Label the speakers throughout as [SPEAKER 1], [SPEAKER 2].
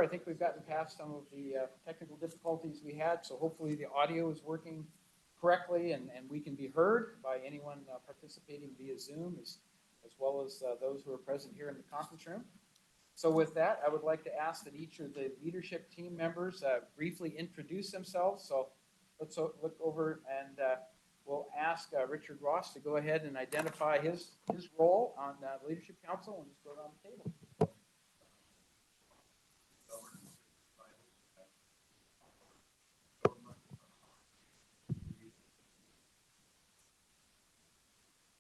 [SPEAKER 1] I think we've gotten past some of the technical difficulties we had, so hopefully the audio is working correctly and we can be heard by anyone participating via Zoom as well as those who are present here in the conference room. So with that, I would like to ask that each of the leadership team members briefly introduce themselves. So let's look over and we'll ask Richard Ross to go ahead and identify his role on the Leadership Council and just go around the table.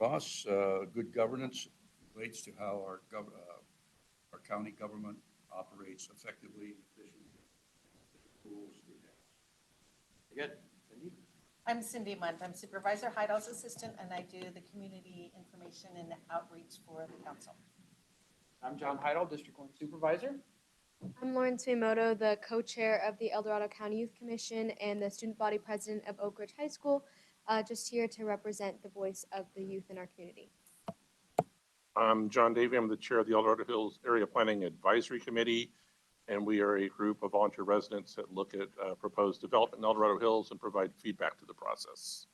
[SPEAKER 2] Ross, good governance relates to how our county government operates effectively and efficiently.
[SPEAKER 1] Good. Cindy?
[SPEAKER 3] I'm Cindy Munt. I'm Supervisor Heidel's assistant, and I do the community information and outreach for the council.
[SPEAKER 1] I'm John Heidel, District 1 Supervisor.
[SPEAKER 4] I'm Lauren Tsuemoto, the co-chair of the El Dorado County Youth Commission and the student body president of Oak Ridge High School, just here to represent the voice of the youth in our community.
[SPEAKER 5] I'm John Davey. I'm the chair of the El Dorado Hills Area Planning Advisory Committee, and we are a group of volunteer residents that look at proposed development in El Dorado Hills and provide feedback to the process.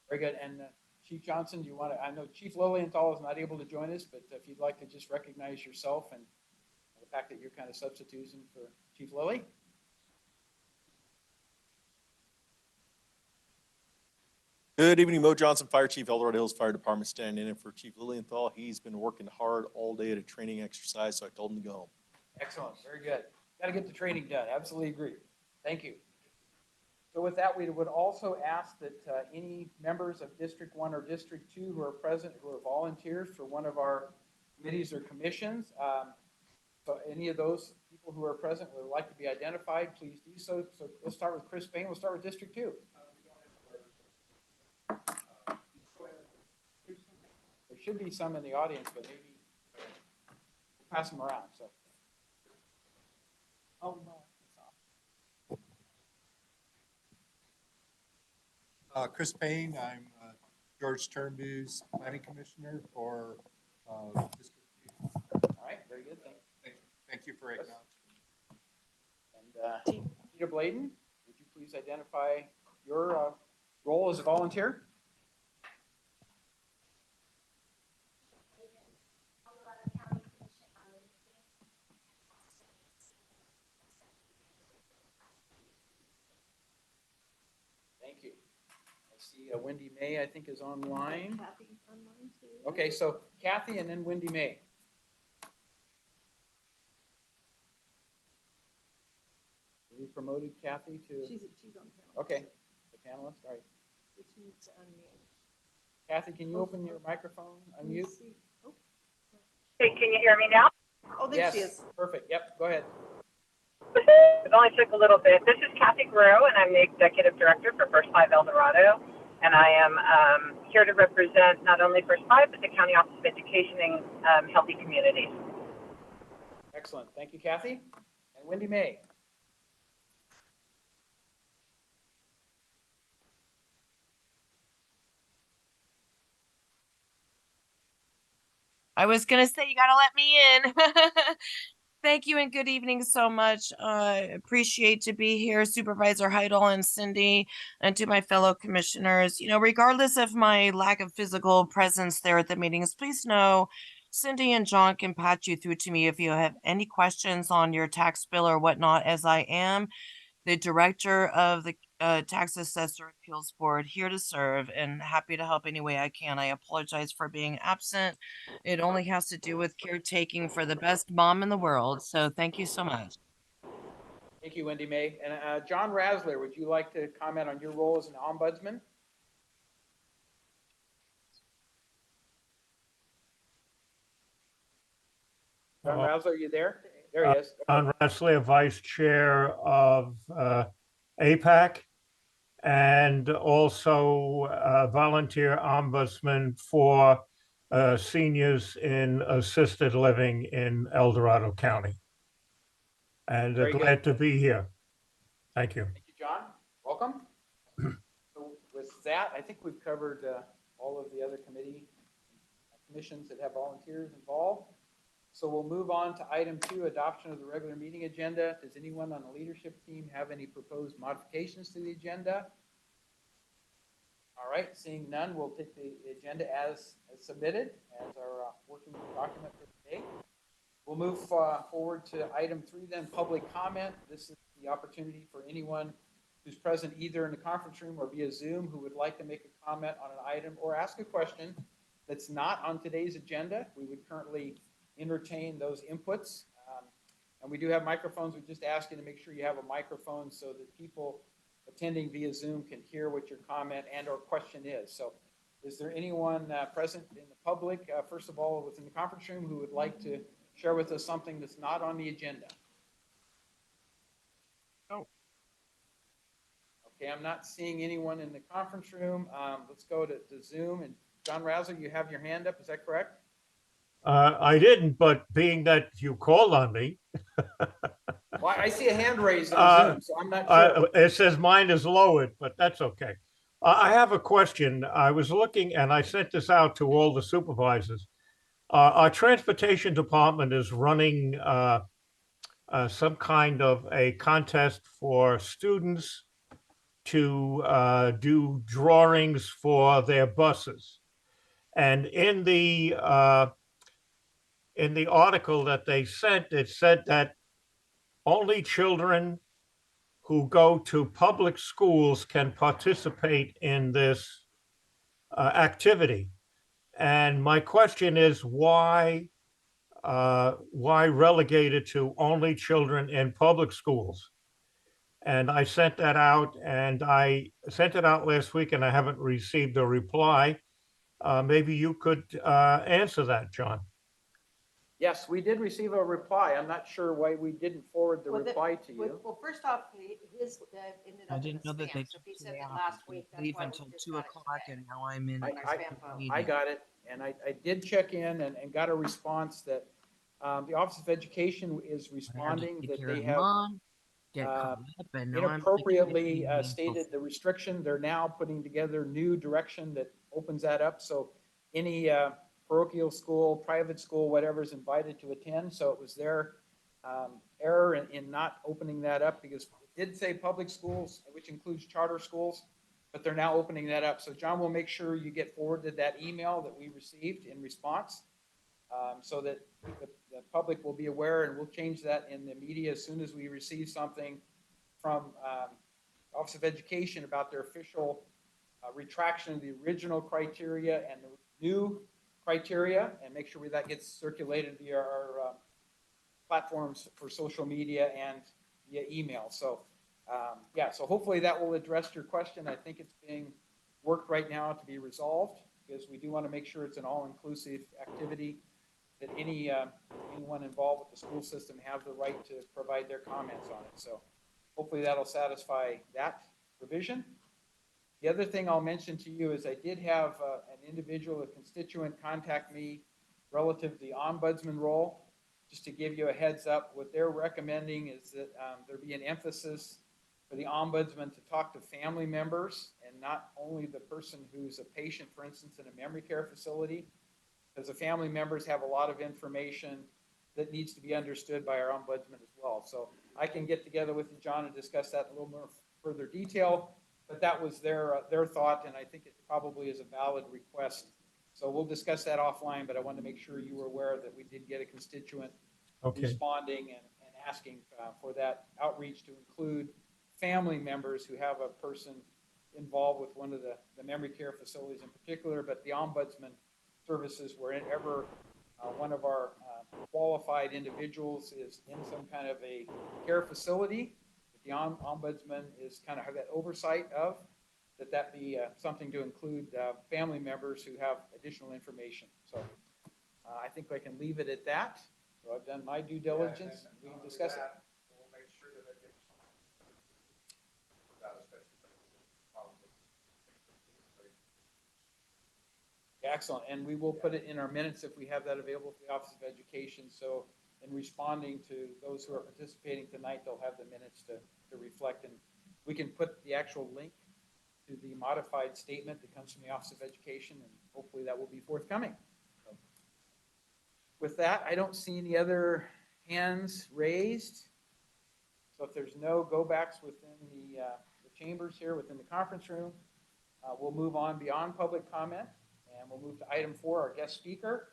[SPEAKER 1] Very good. And Chief Johnson, do you want to, I know Chief Lilienthal is not able to join us, but if you'd like to just recognize yourself and the fact that you're kind of substituting for Chief Lilly.
[SPEAKER 6] Good evening, Mo Johnson, Fire Chief, El Dorado Hills Fire Department, standing in for Chief Lilienthal. He's been working hard all day at a training exercise, so I told him to go home.
[SPEAKER 1] Excellent, very good. Got to get the training done, absolutely agree. Thank you. So with that, we would also ask that any members of District 1 or District 2 who are present, who are volunteers for one of our committees or commissions, so any of those people who are present would like to be identified, please do so. So let's start with Chris Bain. We'll start with District 2. There should be some in the audience, but maybe we'll pass them around. So.
[SPEAKER 3] Oh, no.
[SPEAKER 7] Chris Payne, I'm George Turnbull's planning commissioner for District 2.
[SPEAKER 1] All right, very good.
[SPEAKER 7] Thank you for acknowledging.
[SPEAKER 1] And Peter Bladen, would you please identify your role as a volunteer? Thank you. I see Wendy May, I think, is online.
[SPEAKER 3] Kathy's online too.
[SPEAKER 1] Okay, so Kathy and then Wendy May. We promoted Kathy to.
[SPEAKER 3] She's on panel.
[SPEAKER 1] Okay, the panelist. All right.
[SPEAKER 3] She needs to unmute.
[SPEAKER 1] Kathy, can you open your microphone? Unmute.
[SPEAKER 3] Oh.
[SPEAKER 8] Hey, can you hear me now?
[SPEAKER 3] Oh, there
[SPEAKER 1] Yes.
[SPEAKER 3] she is.
[SPEAKER 1] Perfect. Yep. Go ahead.
[SPEAKER 8] It only took a little bit. This is Kathy Guerrero, and I'm the executive director for First 5 El Dorado. And I am here to represent not only First 5, but the County Office of Education and Healthy Communities.
[SPEAKER 1] Excellent. Thank you, Kathy. And Wendy May.
[SPEAKER 9] I was going to say, you got to let me in. Thank you and good evening so much. Appreciate to be here, Supervisor Heidel and Cindy, and to my fellow commissioners. You know, regardless of my lack of physical presence there at the meetings, please know Cindy and John can patch you through to me if you have any questions on your tax bill or whatnot, as I am the director of the Tax Assessor Appeals Board, here to serve and happy to help any way I can. I apologize for being absent. It only has to do with caretaking for the best mom in the world. So thank you so much.
[SPEAKER 1] Thank you, Wendy May. And John Rasler, would you like to comment on your role as an ombudsman? John Rasler, are you there? There he is.
[SPEAKER 10] John Rasler, Vice Chair of APAC, and also volunteer ombudsman for seniors in assisted living in El Dorado County. And glad to be here. Thank you.
[SPEAKER 1] Thank you, John. Welcome. So with that, I think we've covered all of the other commissions that have volunteers involved. So we'll move on to item 2, adoption of the regular meeting agenda. Does anyone on the leadership team have any proposed modifications to the agenda? All right, seeing none, we'll take the agenda as submitted as our working document for today. We'll move forward to item 3 then, public comment. This is the opportunity for anyone who's present either in the conference room or via Zoom who would like to make a comment on an item or ask a question that's not on today's agenda. We would currently entertain those inputs. And we do have microphones. We just ask you to make sure you have a microphone so that people attending via Zoom can hear what your comment and or question is. So is there anyone present in the public, first of all, within the conference room who would like to share with us something that's not on the agenda?
[SPEAKER 9] No.
[SPEAKER 1] Okay, I'm not seeing anyone in the conference room. Let's go to Zoom. And John Razzle, you have your hand up, is that correct?
[SPEAKER 10] I didn't, but being that you called on me,
[SPEAKER 1] Well, I see a hand raised on Zoom, so I'm not sure.
[SPEAKER 10] it says mine is lowered, but that's okay. I have a question. I was looking and I sent this out to all the supervisors. Our transportation department is running some kind of a contest for students to do drawings for their buses. And in the article that they sent, it said that only children who go to public schools can participate in this activity. And my question is why relegate it to only children in public schools? And I sent that out, and I sent it out last week, and I haven't received a reply. Maybe you could answer that, John.
[SPEAKER 1] Yes, we did receive a reply. I'm not sure why we didn't forward the
[SPEAKER 3] Well,
[SPEAKER 1] reply to you.
[SPEAKER 3] Well, first off, his ended
[SPEAKER 9] I
[SPEAKER 3] up in
[SPEAKER 9] didn't
[SPEAKER 3] the
[SPEAKER 9] know that they
[SPEAKER 3] spam, so if he
[SPEAKER 9] took
[SPEAKER 3] sent
[SPEAKER 9] the
[SPEAKER 3] it
[SPEAKER 9] app
[SPEAKER 3] last
[SPEAKER 9] and
[SPEAKER 3] week, that's
[SPEAKER 9] leave
[SPEAKER 3] why we
[SPEAKER 9] until
[SPEAKER 3] just
[SPEAKER 9] 2
[SPEAKER 3] got it
[SPEAKER 9] o'clock,
[SPEAKER 3] today.
[SPEAKER 9] and now I'm in.
[SPEAKER 1] I got it, and I did check in and got a response that the Office of Education is responding that they have
[SPEAKER 9] Get caught up, and now I'm
[SPEAKER 1] inappropriately stated the restriction. They're now putting together new direction that opens that up. So any parochial school, private school, whatever is invited to attend. So it was their error in not opening that up because it did say public schools, which includes charter schools, but they're now opening that up. So John will make sure you get forwarded that email that we received in response so that the public will be aware, and we'll change that in the media as soon as we receive something from Office of Education about their official retraction of the original criteria and the new criteria, and make sure that gets circulated via our platforms for social media and via email. So yeah, so hopefully that will address your question. I think it's being worked right now to be resolved because we do want to make sure it's an all-inclusive activity, that anyone involved with the school system have the right to provide their comments on it. So hopefully that'll satisfy that provision. The other thing I'll mention to you is I did have an individual, a constituent, contact me relative to the ombudsman role. Just to give you a heads up, what they're recommending is that there be an emphasis for the ombudsman to talk to family members and not only the person who's a patient, for instance, in a memory care facility, because the family members have a lot of information that needs to be understood by our ombudsman as well. So I can get together with you, John, and discuss that in a little more further detail, but that was their thought, and I think it probably is a valid request. So we'll discuss that offline, but I wanted to make sure you were aware that we did get a constituent responding and asking for that outreach to include family members who have a person involved with one of the memory care facilities in particular, but the ombudsman services wherever one of our qualified individuals is in some kind of a care facility, the ombudsman is kind of have that oversight of, that be something to include family members who have additional information. So I think I can leave it at that. So I've done my due diligence. We can discuss it.
[SPEAKER 2] We'll make sure that it gets without a special.
[SPEAKER 1] Excellent, and we will put it in our minutes if we have that available for the Office of Education. So in responding to those who are participating tonight, they'll have the minutes to reflect, and we can put the actual link to the modified statement that comes from the Office of Education, and hopefully that will be forthcoming. So, With that, I don't see any other hands raised. So if there's no go-backs within the chambers here, within the conference room, we'll move on beyond public comment, and we'll move to item 4, our guest speaker.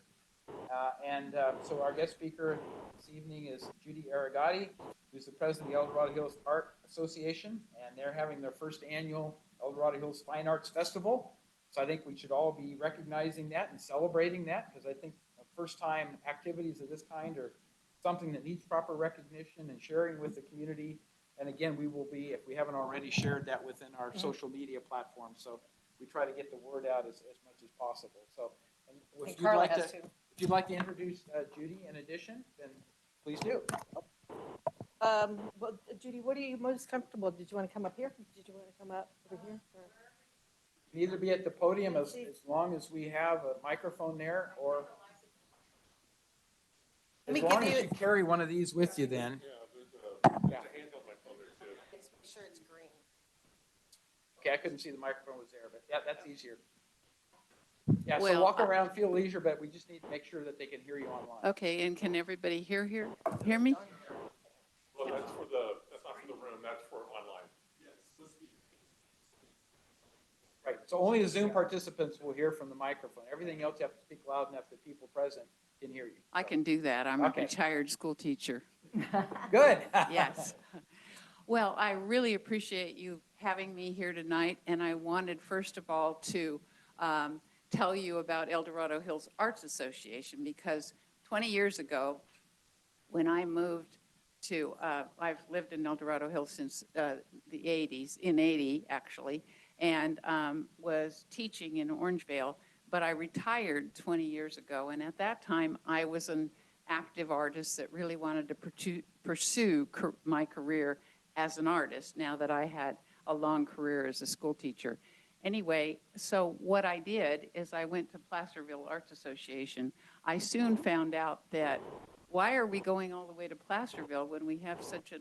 [SPEAKER 1] So our guest speaker this evening is Judy Arrigotti, who's the president of the El Dorado Hills Art Association, and they're having their first annual El Dorado Hills Fine Arts Festival. So I think we should all be recognizing that and celebrating that, because I think first-time activities of this kind are something that needs proper recognition and sharing with the community. And again, we will be, if we haven't already shared that within our social media platform. So we try to get the word out as much as possible. So if you'd
[SPEAKER 3] Carla
[SPEAKER 1] like
[SPEAKER 3] has
[SPEAKER 1] to,
[SPEAKER 3] to.
[SPEAKER 1] if you'd like to introduce Judy in addition, then please do.
[SPEAKER 3] Well, Judy, what are you most comfortable? Did you want to come up here? Did you want to come up over here? Or-
[SPEAKER 1] You can either be at the podium as long as we have a microphone there, or
[SPEAKER 3] Let
[SPEAKER 1] as
[SPEAKER 3] me
[SPEAKER 1] long
[SPEAKER 3] give
[SPEAKER 1] as
[SPEAKER 3] you-
[SPEAKER 1] you carry one of these with you then. Yeah.
[SPEAKER 3] Just make sure it's green.
[SPEAKER 1] Okay, I couldn't see the microphone was there, but yeah, that's easier. Yeah, so
[SPEAKER 11] Well,
[SPEAKER 1] walk around, feel leisure, but we just need to make sure that they can hear you online.
[SPEAKER 11] Okay, and can everybody hear me?
[SPEAKER 5] Well, that's not for the room, that's for online.
[SPEAKER 1] Right, so only the Zoom participants will hear from the microphone. Everything else, you have to speak loud enough that people present can hear you.
[SPEAKER 11] I can do that. I'm a
[SPEAKER 1] Okay.
[SPEAKER 11] retired school teacher.
[SPEAKER 1] Good.
[SPEAKER 11] Yes. Well, I really appreciate you having me here tonight, and I wanted, first of all, to tell you about El Dorado Hills Arts Association, because 20 years ago, when I moved to, I've lived in El Dorado Hills since the 80s, in 80 actually, and was teaching in Orangevale, but I retired 20 years ago, and at that time, I was an active artist that really wanted to pursue my career as an artist, now that I had a long career as a school teacher. Anyway, so what I did is I went to Placerville Arts Association. I soon found out that why are we going all the way to Placerville when we have such a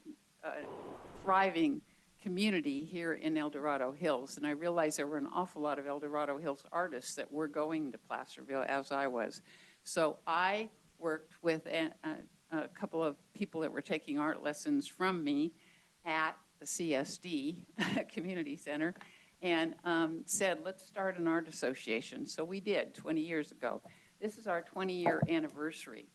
[SPEAKER 11] thriving community here in El Dorado Hills? And I realized there were an awful lot of El Dorado Hills artists that were going to Placerville, as I was. So I worked with a couple of people that were taking art lessons from me at the CSD Community Center, and said, let's start an art association. So we did 20 years ago. This is our 20-year anniversary.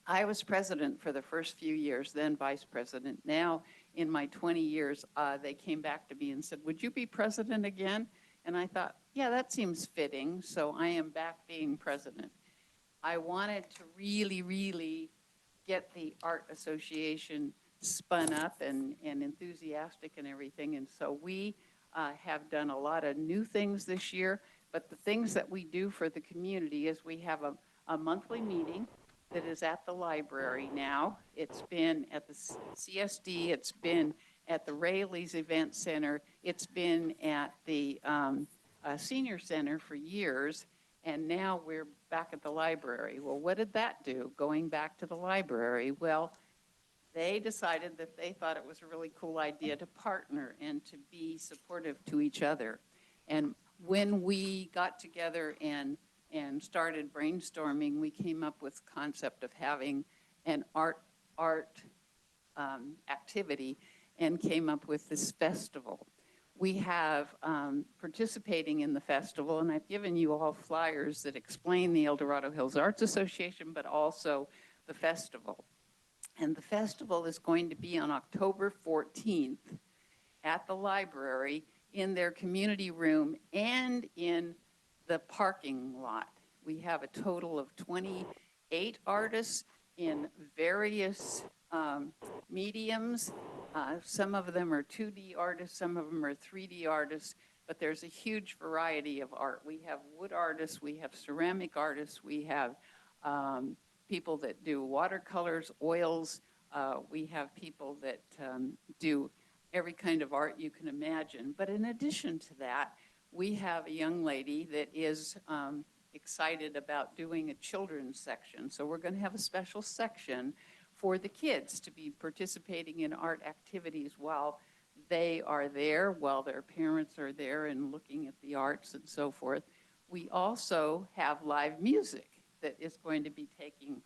[SPEAKER 11] I was president for the first few years, then vice president. Now, in my 20 years, they came back to me and said, would you be president again? And I thought, yeah, that seems fitting. So I am back being president. I wanted to really, really get the art association spun up and enthusiastic and everything. And so we have done a lot of new things this year. But the things that we do for the community is we have a monthly meeting that is at the library now. It's been at the CSD, it's been at the Rayleigh's Event Center, it's been at the Senior Center for years, and now we're back at the library. Well, what did that do, going back to the library? Well, they decided that they thought it was a really cool idea to partner and to be supportive to each other. And when we got together and started brainstorming, we came up with the concept of having an art activity and came up with this festival. We have participating in the festival, and I've given you all flyers that explain the El Dorado Hills Arts Association, but also the festival. And the festival is going to be on October 14th at the library in their community room and in the parking lot. We have a total of 28 artists in various mediums. Some of them are 2D artists, some of them are 3D artists, but there's a huge variety of art. We have wood artists, we have ceramic artists, we have people that do watercolors, oils. We have people that do every kind of art you can imagine. But in addition to that, we have a young lady that is excited about doing a children's section. So we're going to have a special section for the kids to be participating in art activities while they are there, while their parents are there and looking at the arts and so forth. We also have live music that is going to be taking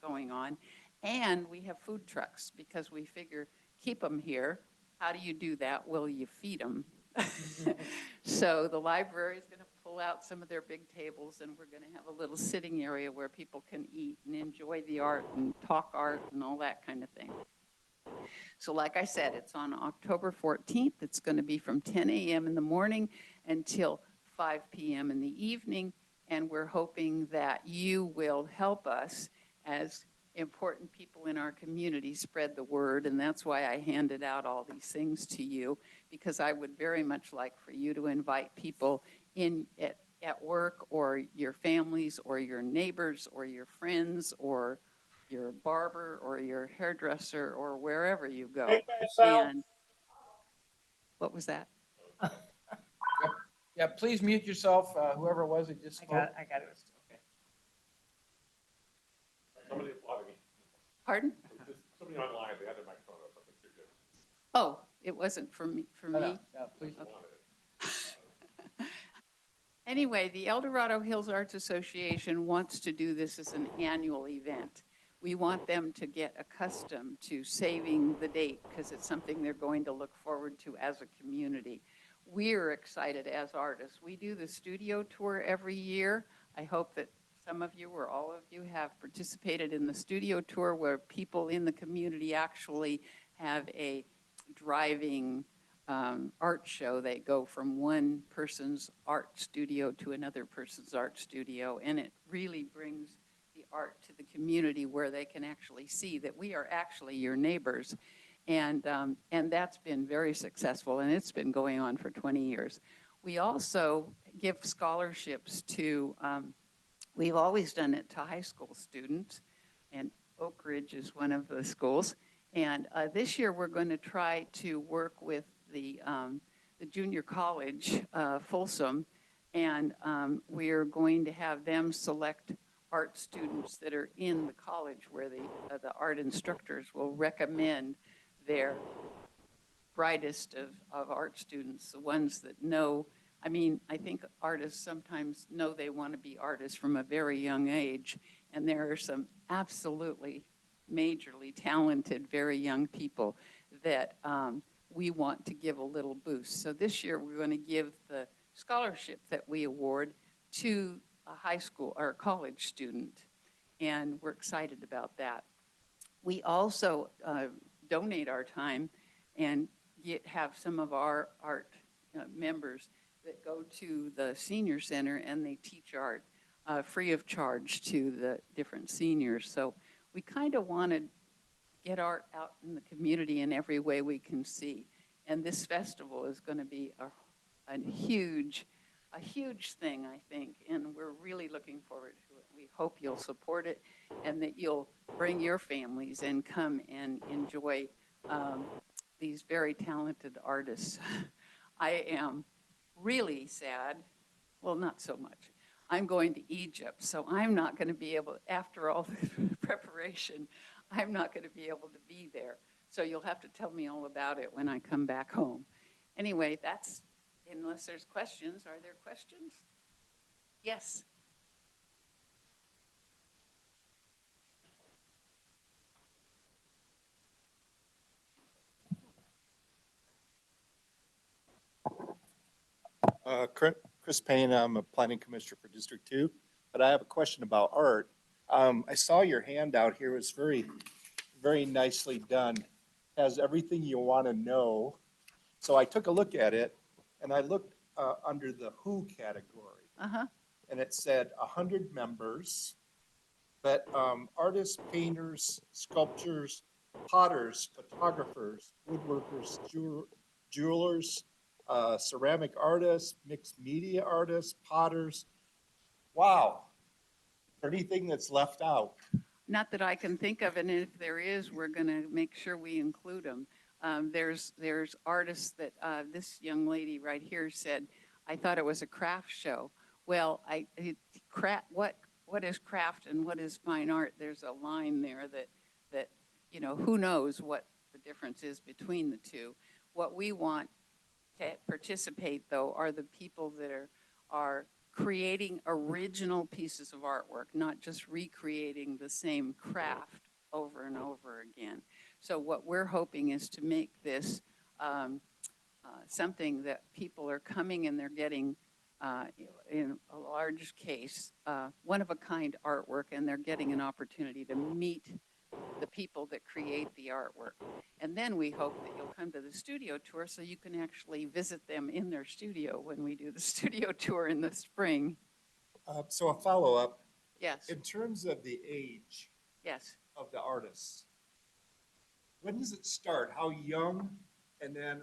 [SPEAKER 11] going on. And we have food trucks because we figure keep them here. How do you do that? Well, you feed them. So the library is going to pull out some of their big tables, and we're going to have a little sitting area where people can eat and enjoy the art and talk art and all that kind of thing. So like I said, it's on October 14th. It's going to be from 10 a.m. in the morning until 5 p.m. in the evening. And we're hoping that you will help us as important people in our community spread the word. And that's why I handed out all these things to you, because I would very much like for you to invite people in at work, or your families, or your neighbors, or your friends, or your barber, or your hairdresser, or wherever you go. And what was that?
[SPEAKER 1] Yeah, please mute yourself, whoever it was that just spoke.
[SPEAKER 3] I got it.
[SPEAKER 1] Okay.
[SPEAKER 5] Somebody applauded me.
[SPEAKER 11] Pardon?
[SPEAKER 5] Somebody online, they had their microphone up. I think you're good.
[SPEAKER 11] Oh, it wasn't for me.
[SPEAKER 1] No, please.
[SPEAKER 11] Anyway, the El Dorado Hills Arts Association wants to do this as an annual event. We want them to get accustomed to saving the date because it's something they're going to look forward to as a community. We're excited as artists. We do the studio tour every year. I hope that some of you or all of you have participated in the studio tour, where people in the community actually have a driving art show. They go from one person's art studio to another person's art studio, and it really brings the art to the community where they can actually see that we are actually your neighbors. And that's been very successful, and it's been going on for 20 years. We also give scholarships to, we've always done it to high school students, and Oak Ridge is one of the schools. And this year we're going to try to work with the junior college, Folsom, and we're going to have them select art students that are in the college, where the art instructors will recommend their brightest of art students, the ones that know. I mean, I think artists sometimes know they want to be artists from a very young age, and there are some absolutely majorly talented, very young people that we want to give a little boost. So this year we're going to give the scholarship that we award to a high school or a college student, and we're excited about that. We also donate our time and have some of our art members that go to the senior center, and they teach art free of charge to the different seniors. So we kind of want to get art out in the community in every way we can see. And this festival is going to be a huge thing, I think, and we're really looking forward to it. We hope you'll support it, and that you'll bring your families and come and enjoy these very talented artists. I am really sad, well, not so much. I'm going to Egypt, so I'm not going to be able, after all the preparation, I'm not going to be able to be there. So you'll have to tell me all about it when I come back home. Anyway, that's, unless there's questions. Are there questions? Yes.
[SPEAKER 12] Chris Payne, I'm a planning commissioner for District 2, but I have a question about art. I saw your handout here. It was very, very nicely done. Has everything you want to know. So I took a look at it, and I looked under the Who category. And it said 100 members, but artists, painters, sculptors, potters, photographers, woodworkers, jewelers, ceramic artists, mixed media artists, potters. Wow. Is there anything that's left out?
[SPEAKER 11] Not that I can think of, and if there is, we're going to make sure we include them. There's artists that this young lady right here said, I thought it was a craft show. Well, what is craft and what is fine art? There's a line there that who knows what the difference is between the two. What we want to participate, though, are the people that are creating original pieces of artwork, not just recreating the same craft over and over again. So what we're hoping is to make this something that people are coming and they're getting, in a large case, one-of-a-kind artwork, and they're getting an opportunity to meet the people that create the artwork. And then we hope that you'll come to the studio tour so you can actually visit them in their studio when we do the studio tour in the spring.
[SPEAKER 12] So a follow-up,
[SPEAKER 11] Yes,
[SPEAKER 12] in terms of the age
[SPEAKER 11] yes.
[SPEAKER 12] of the artists, when does it start? How young? And then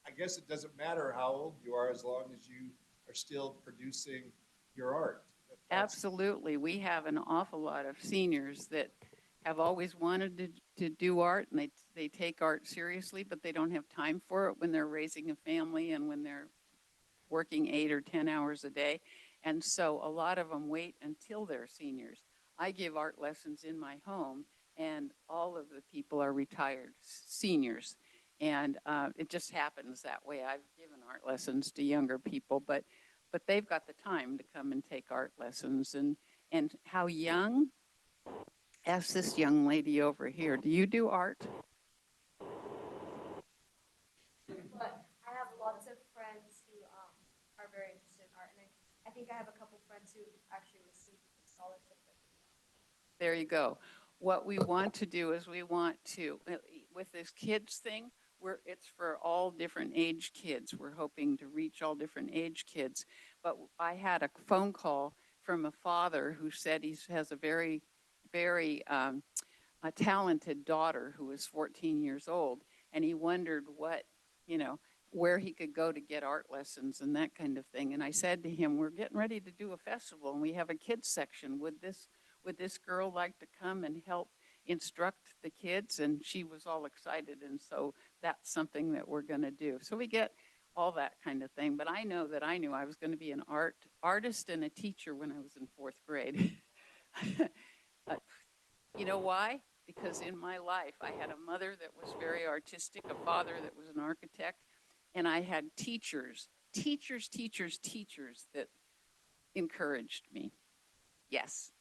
[SPEAKER 12] I guess it doesn't matter how old you are as long as you are still producing your art.
[SPEAKER 11] Absolutely. We have an awful lot of seniors that have always wanted to do art, and they take art seriously, but they don't have time for it when they're raising a family and when they're working 8 or 10 hours a day. And so a lot of them wait until they're seniors. I give art lessons in my home, and all of the people are retired seniors. And it just happens that way. I've given art lessons to younger people, but they've got the time to come and take art lessons. And how young? Ask this young lady over here, do you do art?
[SPEAKER 4] But I have lots of friends who are very interested in art, and I think I have a couple friends who actually received a scholarship.
[SPEAKER 11] There you go. What we want to do is we want to, with this kids thing, it's for all different age kids. We're hoping to reach all different age kids. But I had a phone call from a father who said he has a very, very a talented daughter who is 14 years old, and he wondered where he could go to get art lessons and that kind of thing. And I said to him, we're getting ready to do a festival, and we have a kids section. Would this girl like to come and help instruct the kids? And she was all excited, and so that's something that we're going to do. So we get all that kind of thing. But I know that I knew I was going to be an artist and a teacher when I was in 4th grade. You know why? Because in my life, I had a mother that was very artistic, a father that was an architect, and I had teachers that encouraged me. Yes.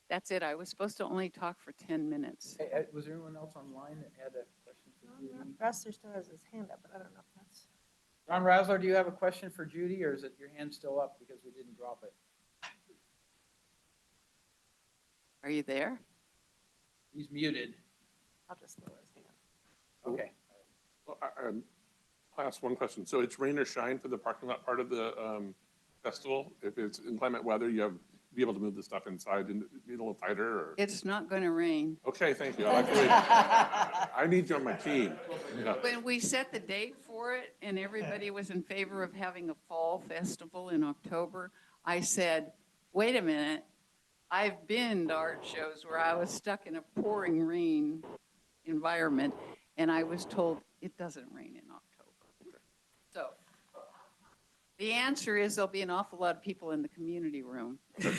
[SPEAKER 11] That's it. I was supposed to only talk for 10 minutes.
[SPEAKER 1] Hey, was there anyone else online that had a question for Judy?
[SPEAKER 3] Rosser still has his hand up, but I don't know if that's.
[SPEAKER 1] Ron Razzler, do you have a question for Judy, or is it your hand still up because we didn't drop it?
[SPEAKER 11] Are you there?
[SPEAKER 1] He's muted.
[SPEAKER 3] I'll just lower his hand.
[SPEAKER 1] Okay.
[SPEAKER 5] Well, I'll ask one question. So it's rain or shine for the parking lot part of the festival? If it's inclement weather, you be able to move the stuff inside and be a little tighter? Or?
[SPEAKER 11] It's not going to rain.
[SPEAKER 5] Okay, thank you. I need you on my team. Yeah.
[SPEAKER 11] When we set the date for it and everybody was in favor of having a fall festival in October, I said, wait a minute. I've been to art shows where I was stuck in a pouring rain environment, and I was told it doesn't rain in October. So the answer is there'll be an awful lot of people in the community room.
[SPEAKER 5] I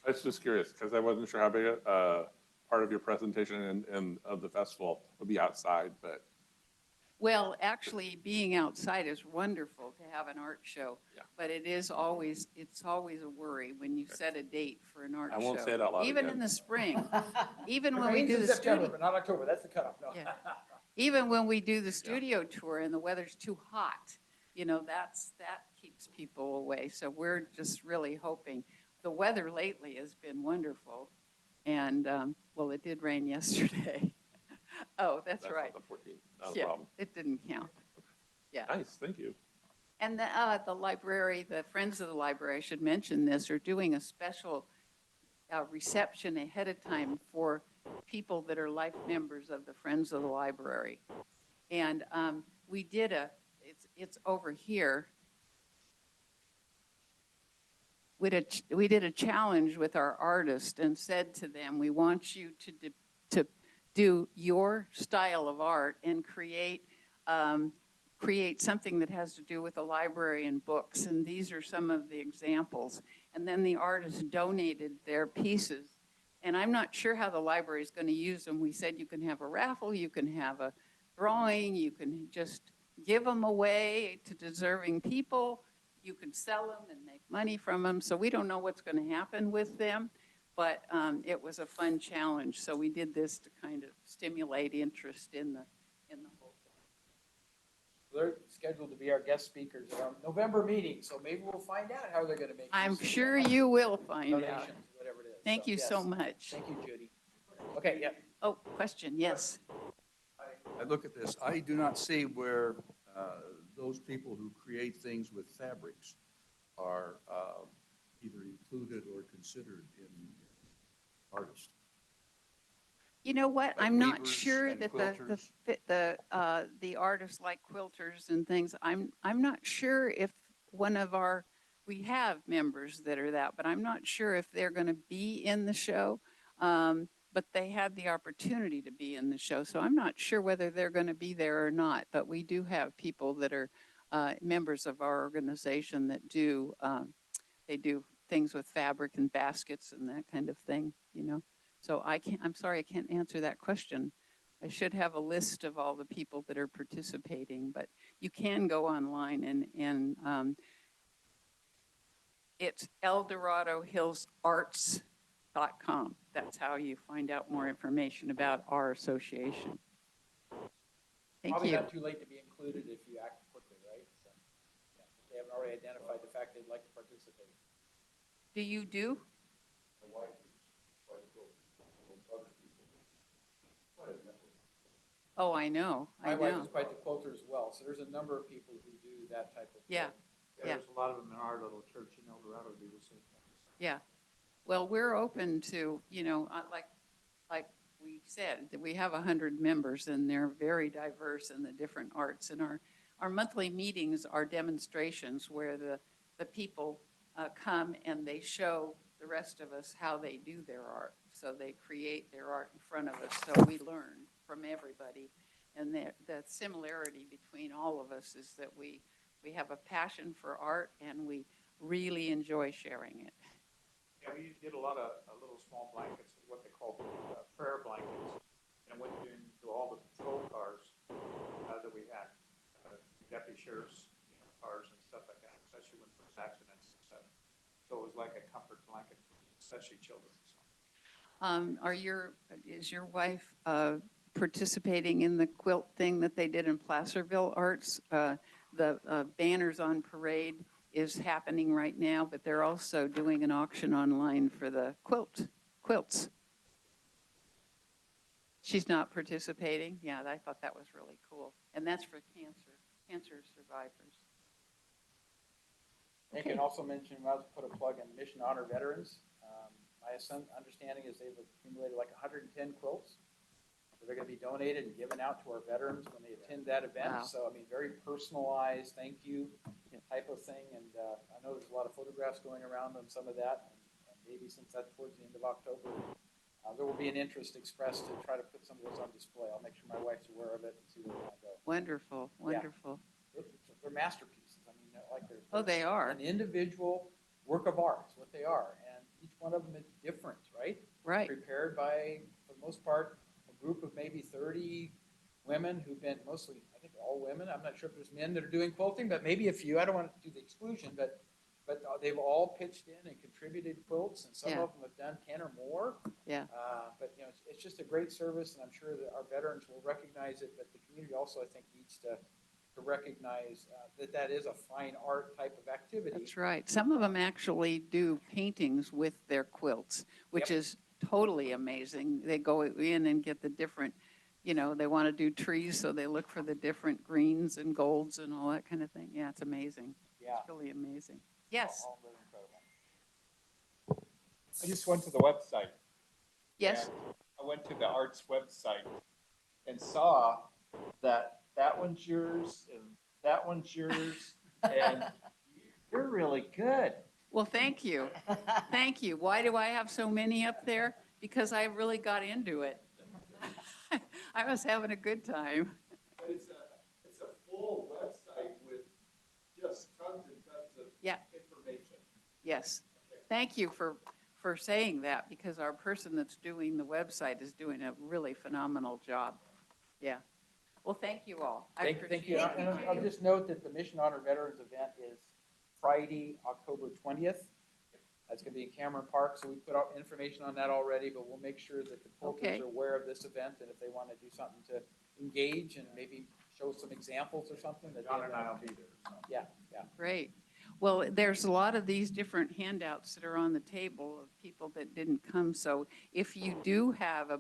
[SPEAKER 5] was just curious because I wasn't sure how big a part of your presentation and of the festival would be outside, but.
[SPEAKER 11] Well, actually, being outside is wonderful to have an art show, but it's always a worry when you set a date for an art show.
[SPEAKER 5] I won't say it out loud
[SPEAKER 11] Even
[SPEAKER 5] again.
[SPEAKER 11] in the spring, even when we
[SPEAKER 1] Rains
[SPEAKER 11] do
[SPEAKER 1] in
[SPEAKER 11] the
[SPEAKER 1] September,
[SPEAKER 11] studio.
[SPEAKER 1] but not October. That's the cutoff. No.
[SPEAKER 11] Yeah. Even when we do the studio tour and the weather's too hot, that keeps people away. So we're just really hoping. The weather lately has been wonderful, and well, it did rain yesterday. Oh, that's right.
[SPEAKER 5] Not the 14th, not a problem.
[SPEAKER 11] It didn't count. Yeah.
[SPEAKER 5] Nice, thank you.
[SPEAKER 11] And the library, the Friends of the Library, I should mention this, are doing a special reception ahead of time for people that are life members of the Friends of the Library. And we did it's over here. We did a challenge with our artists and said to them, we want you to do your style of art and create something that has to do with the library and books. And these are some of the examples. And then the artists donated their pieces. And I'm not sure how the library is going to use them. We said you can have a raffle, you can have a drawing, you can just give them away to deserving people. you can sell them and make money from them. So we don't know what's going to happen with them, but it was a fun challenge. So we did this to kind of stimulate interest in the whole thing.
[SPEAKER 1] They're scheduled to be our guest speakers at our November meeting, so maybe we'll find out how they're gonna make.
[SPEAKER 11] I'm
[SPEAKER 1] use of
[SPEAKER 11] sure
[SPEAKER 1] the
[SPEAKER 11] you will find out.
[SPEAKER 1] donations, whatever it is.
[SPEAKER 11] Thank you so
[SPEAKER 1] yes.
[SPEAKER 11] much.
[SPEAKER 1] Thank you, Judy. Okay, yeah.
[SPEAKER 11] Oh, question, yes.
[SPEAKER 2] I look at this, I do not see where those people who create things with fabrics are either included or considered in artists.
[SPEAKER 11] You know what?
[SPEAKER 2] Like
[SPEAKER 11] I'm not
[SPEAKER 2] weavers
[SPEAKER 11] sure
[SPEAKER 2] and
[SPEAKER 11] that
[SPEAKER 2] quilters.
[SPEAKER 11] the artists like quilters and things, I'm not sure if one of our, we have members that are that, but I'm not sure if they're going to be in the show. But they had the opportunity to be in the show. So I'm not sure whether they're going to be there or not, but we do have people that are members of our organization that do, they do things with fabric and baskets and that kind of thing, you know. So I'm sorry, I can't answer that question. I should have a list of all the people that are participating, but you can go online and it's ElDoradoHillsArts.com. That's how you find out more information about our association. Thank
[SPEAKER 1] Probably
[SPEAKER 11] you.
[SPEAKER 1] not too late to be included if you act quickly, right? So, yeah, if they haven't already identified the fact they'd like to participate.
[SPEAKER 11] Do you do? Oh, I know,
[SPEAKER 1] My
[SPEAKER 11] I
[SPEAKER 1] wife
[SPEAKER 11] know.
[SPEAKER 1] is quite the quilter as well, so there's a number of people who do that type of.
[SPEAKER 11] Yeah. Yeah.
[SPEAKER 7] There's a lot of them in our little church in El Dorado do the same thing.
[SPEAKER 11] Yeah. Well, we're open to, you know, like we said, that we have 100 members and they're very diverse in the different arts. And our monthly meetings are demonstrations where the people come and they show the rest of us how they do their art. So they create their art in front of us, so we learn from everybody. And the similarity between all of us is that we have a passion for art and we really enjoy sharing it.
[SPEAKER 7] Yeah, we did a lot of little small blankets, what they call prayer blankets, and went into all the patrol cars that we had, deputy sheriff's cars and stuff like that, especially when there's accidents and stuff. So it was like a comfort blanket, especially children.
[SPEAKER 11] Is your wife participating in the quilt thing that they did in Placerville Arts? The banners on parade is happening right now, but they're also doing an auction online for the quilts. She's not participating? Yeah, I thought that was really cool. And that's for cancer survivors.
[SPEAKER 1] I can also mention, I'll put a plug in Mission Honor Veterans. My understanding is they've accumulated like 110 quilts. So they're going to be donated and given out to our veterans when they attend that event.
[SPEAKER 11] Wow.
[SPEAKER 1] So, I mean, very personalized thank you type of thing. And I know there's a lot of photographs going around on some of that. And maybe since that's towards the end of October, there will be an interest expressed to try to put some of those on display. I'll make sure my wife's aware of it and see where we want to go.
[SPEAKER 11] Wonderful, wonderful.
[SPEAKER 1] Yeah. They're masterpieces. I mean, they're like
[SPEAKER 11] Oh, they are.
[SPEAKER 1] an individual work of art, is what they are. And each one of them is different, right?
[SPEAKER 11] Right.
[SPEAKER 1] Prepared by, for the most part, a group of maybe 30 women who've been mostly, I think all women. I'm not sure if there's men that are doing quilting, but maybe a few. I don't want to do the exclusion, but they've all pitched in and contributed quilts, and some
[SPEAKER 11] Yeah.
[SPEAKER 1] of them have done 10 or more.
[SPEAKER 11] Yeah.
[SPEAKER 1] But you know, it's just a great service, and I'm sure that our veterans will recognize it. But the community also, I think, needs to recognize that is a fine art type of activity.
[SPEAKER 11] That's right. Some of them actually do paintings with their quilts, which
[SPEAKER 1] Yep.
[SPEAKER 11] is totally amazing. They go in and get the different, you know, they want to do trees, so they look for the different greens and golds and all that kind of thing. Yeah, it's amazing.
[SPEAKER 1] Yeah.
[SPEAKER 11] It's really amazing. Yes,
[SPEAKER 1] All very incredible.
[SPEAKER 12] I just went to the website.
[SPEAKER 11] yes.
[SPEAKER 12] and I went to the arts website and saw that one's yours and that one's yours, and you're really good.
[SPEAKER 11] Well, thank you. Thank you. Why do I have so many up there? Because I really got into it. I was having a good time.
[SPEAKER 12] But it's a full website with just tons and tons of
[SPEAKER 11] Yeah.
[SPEAKER 12] information.
[SPEAKER 11] Yes. Thank you for saying that, because our person that's doing the website is doing a really phenomenal job. Yeah. Well, thank you all. I
[SPEAKER 1] Thank you.
[SPEAKER 11] appreciate it.
[SPEAKER 1] And I'll just note that the Mission Honor Veterans event is Friday, October 20th. That's going to be in Cameron Park, so we put out information on that already, but we'll make sure that the
[SPEAKER 11] Okay.
[SPEAKER 1] Polkers are aware of this event, and if they want to do something to engage and maybe show some examples or something. That
[SPEAKER 7] John
[SPEAKER 1] they
[SPEAKER 7] and
[SPEAKER 1] have-
[SPEAKER 7] I will be there. So.
[SPEAKER 1] Yeah, yeah.
[SPEAKER 11] Great. Well, there's a lot of these different handouts that are on the table of people that didn't come. So if you do have a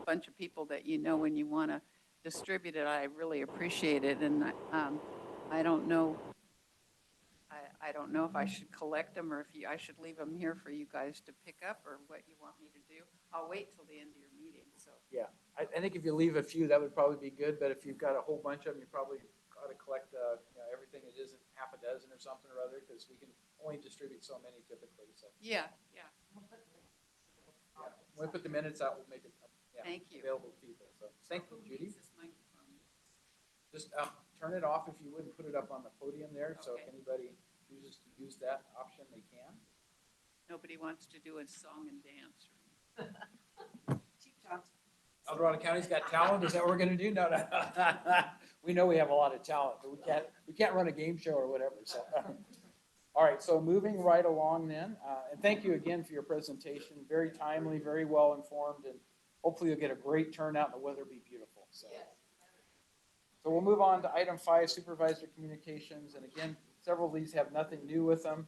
[SPEAKER 11] bunch of people that you know and you want to distribute it, I really appreciate it. And I don't know, I don't know if I should collect them or if I should leave them here for you guys to pick up or what you want me to do. I'll wait till the end of your meeting, so.
[SPEAKER 1] Yeah, I think if you leave a few, that would probably be good, but if you've got a whole bunch of them, you probably ought to collect, everything that isn't half a dozen or something or other, because we can only distribute so many typically, so.
[SPEAKER 11] Yeah, yeah.
[SPEAKER 1] Yeah. When we put the minutes out, we'll make it,
[SPEAKER 11] Thank you.
[SPEAKER 1] available to people, so. Thank you,
[SPEAKER 11] Who
[SPEAKER 1] Judy.
[SPEAKER 11] needs this microphone?
[SPEAKER 1] Just, turn it off if you would, and put it up on the podium there, so if
[SPEAKER 11] Okay.
[SPEAKER 1] anybody chooses to use that option, they can.
[SPEAKER 11] Nobody wants to do a song and dance.
[SPEAKER 3] Chief Johnson.
[SPEAKER 1] El Dorado County's got talent, is that what we're gonna do? No, no. We know we have a lot of talent, but we can't run a game show or whatever, so. All right, so moving right along then, and thank you again for your presentation, very timely, very well informed, and hopefully you'll get a great turnout and the weather will be beautiful, so. So we'll move on to item 5, supervisor communications, and again, several of these have nothing new with them.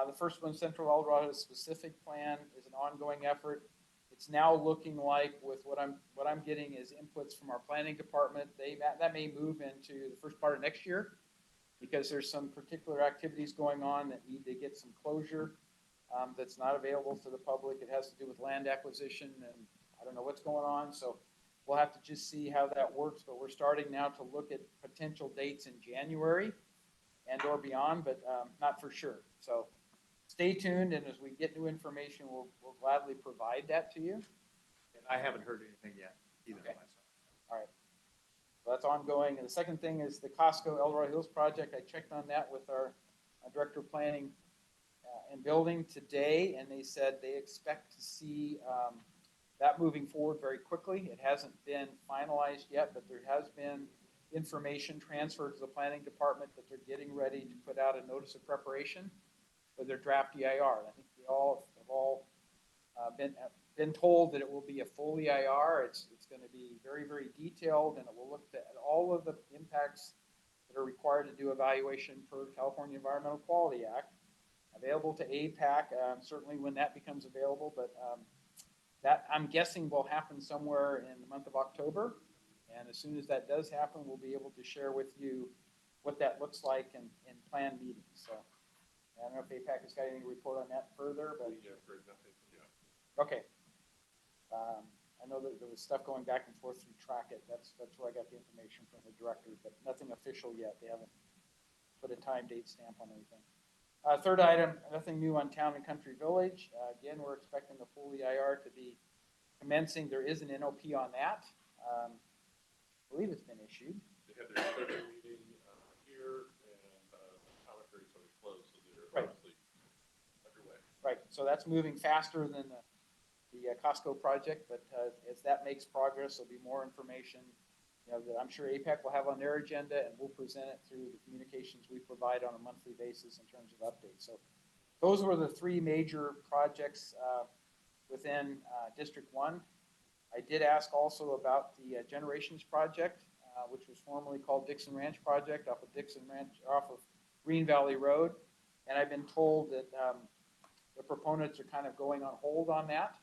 [SPEAKER 1] The first one, Central El Dorado Specific Plan, is an ongoing effort. It's now looking like, with what I'm getting is inputs from our planning department, that may move into the first part of next year, because there's some particular activities going on that need to get some closure, that's not available to the public. It has to do with land acquisition, and I don't know what's going on, so we'll have to just see how that works, but we're starting now to look at potential dates in January and or beyond, but not for sure. So stay tuned, and as we get new information, we'll gladly provide that to you.
[SPEAKER 7] And I haven't heard anything yet either
[SPEAKER 1] Okay.
[SPEAKER 7] myself.
[SPEAKER 1] All right. So that's ongoing. And the second thing is the Costco El Dorado Hills project. I checked on that with our director of planning and building today, and they said they expect to see that moving forward very quickly. It hasn't been finalized yet, but there has been information transferred to the planning department that they're getting ready to put out a notice of preparation for their draft EIR. I think we all have been told that it will be a full EIR. It's going to be very, very detailed, and it will look at all of the impacts that are required to do evaluation per California Environmental Quality Act. Available to APAC, certainly when that becomes available, but that I'm guessing will happen somewhere in the month of October. And as soon as that does happen, we'll be able to share with you what that looks like in planned meetings. So I don't know if APAC has got any report on that further, but. Okay. I know that there was stuff going back and forth through Trackit. That's where I got the information from the director, but nothing official yet. They haven't put a time date stamp on anything. Third item, nothing new on Town and Country Village. Again, we're expecting the full EIR to be commencing. There is an NOP on that. I believe it's been issued.
[SPEAKER 5] They had their special meeting here, and comment period's already closed, so they're
[SPEAKER 1] Right.
[SPEAKER 5] obviously underway.
[SPEAKER 1] Right, so that's moving faster than the Costco project, but as that makes progress, there'll be more information, that I'm sure APAC will have on their agenda, and we'll present it through the communications we provide on a monthly basis in terms of updates. So those were the 3 major projects within District 1. I did ask also about the Generations Project, which was formerly called Dixon Ranch Project off of Green Valley Road. And I've been told that the proponents are kind of going on hold on that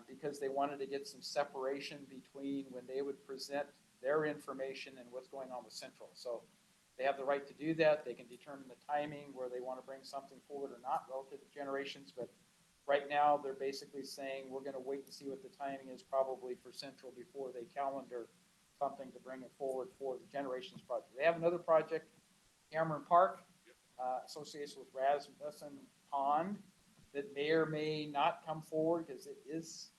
[SPEAKER 1] because they wanted to get some separation between when they would present their information and what's going on with Central. So they have the right to do that. They can determine the timing where they want to bring something forward or not relative to Generations. But right now, they're basically saying we're going to wait and see what the timing is probably for Central before they calendar something to bring it forward for the Generations project. They have another project, Cameron Park, association with Rasmussen Pond, that may or may not come forward because it is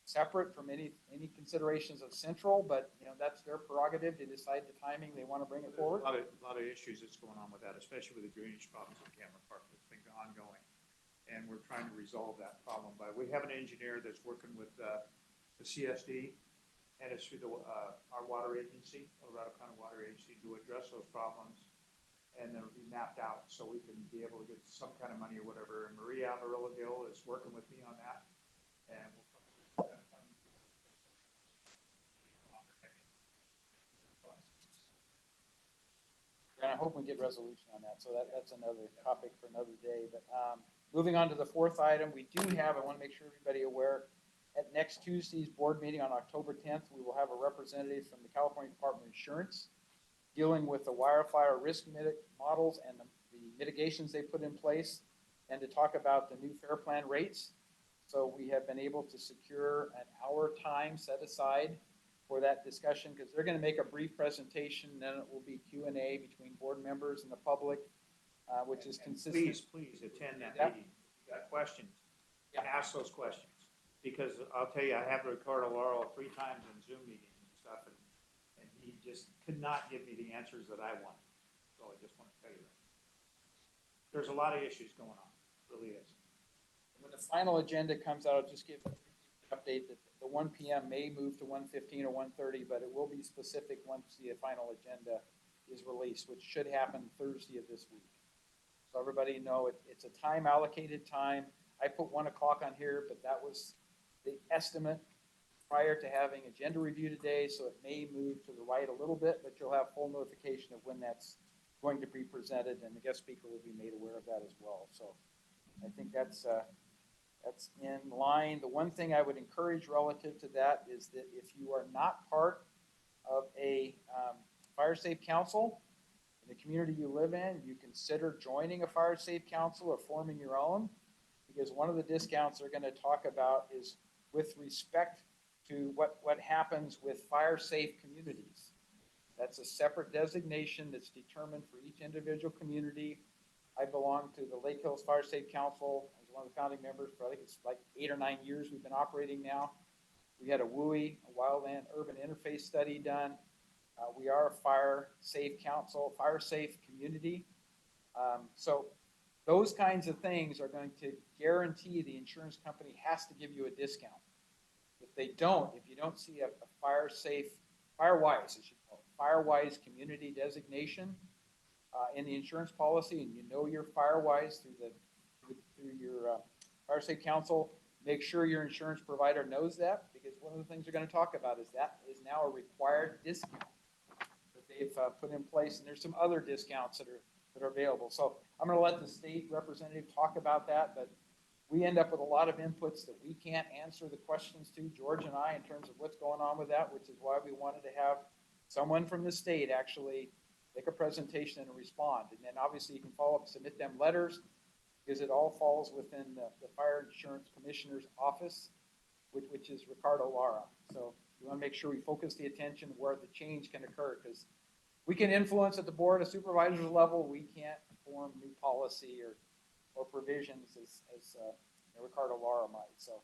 [SPEAKER 1] separate from any considerations of Central, but that's their prerogative to decide the timing they want to bring it forward.
[SPEAKER 7] A lot of issues that's going on with that, especially with the drainage problems in Cameron Park that's been ongoing. And we're trying to resolve that problem. But we have an engineer that's working with the CSD, and it's through our water agency, Colorado County Water Agency, to address those problems. and then it'll be mapped out so we can be able to get some kind of money or whatever. And Maria Amarillo Gill is working with me on that. And we'll
[SPEAKER 1] And I hope we get resolution on that, so that's another topic for another day. But moving on to the fourth item, we do have, I want to make sure everybody aware, at next Tuesday's board meeting on October 10th, we will have a representative from the California Department of Insurance dealing with the wildfire risk models and the mitigations they put in place, and to talk about the new FAIR Plan rates. So we have been able to secure an hour time set aside for that discussion, because they're going to make a brief presentation, then it will be Q&A between board members and the public, which is consistent.
[SPEAKER 7] Please attend that
[SPEAKER 1] Yep.
[SPEAKER 7] meeting. If you got questions,
[SPEAKER 1] Yep.
[SPEAKER 7] ask those questions. Because I'll tell you, I had Ricardo Laurel 3 times in Zoom meetings and stuff, and he just could not give me the answers that I wanted. So I just want to tell you that. There's a lot of issues going on, really is.
[SPEAKER 1] When the final agenda comes out, I'll just give an update that the 1 p.m. may move to 1:15 or 1:30, but it will be specific once the final agenda is released, which should happen Thursday of this week. So everybody know it's a time allocated time. I put 1 o'clock on here, but that was the estimate prior to having agenda review today, so it may move to the right a little bit, but you'll have full notification of when that's going to be presented, and the guest speaker will be made aware of that as well. So I think that's in line. The one thing I would encourage relative to that is that if you are not part of a fire safe council in the community you live in, you consider joining a fire safe council or forming your own, because one of the discounts they're going to talk about is with respect to what happens with fire safe communities. That's a separate designation that's determined for each individual community. I belong to the Lake Hills Fire Safe Council. I was one of the founding members for, I think it's like 8 or 9 years we've been operating now. We had a WUI, a wildland urban interface study done. We are a fire safe council, fire safe community. So those kinds of things are going to guarantee the insurance company has to give you a discount. If they don't, if you don't see a fire safe, FireWise, as you call it, FireWise community designation in the insurance policy, and you know your FireWise through your fire safe council, make sure your insurance provider knows that, because one of the things they're going to talk about is that is now a required discount that they've put in place, and there's some other discounts that are available. So I'm going to let the state representative talk about that, but we end up with a lot of inputs that we can't answer the questions to, George and I, in terms of what's going on with that, which is why we wanted to have someone from the state actually make a presentation and respond. And then obviously you can follow up, submit them letters, because it all falls within the Fire Insurance Commissioner's office, which is Ricardo Lara. So we want to make sure we focus the attention where the change can occur, because we can influence at the board of supervisors level. We can't form new policy or provisions as Ricardo Lara might. So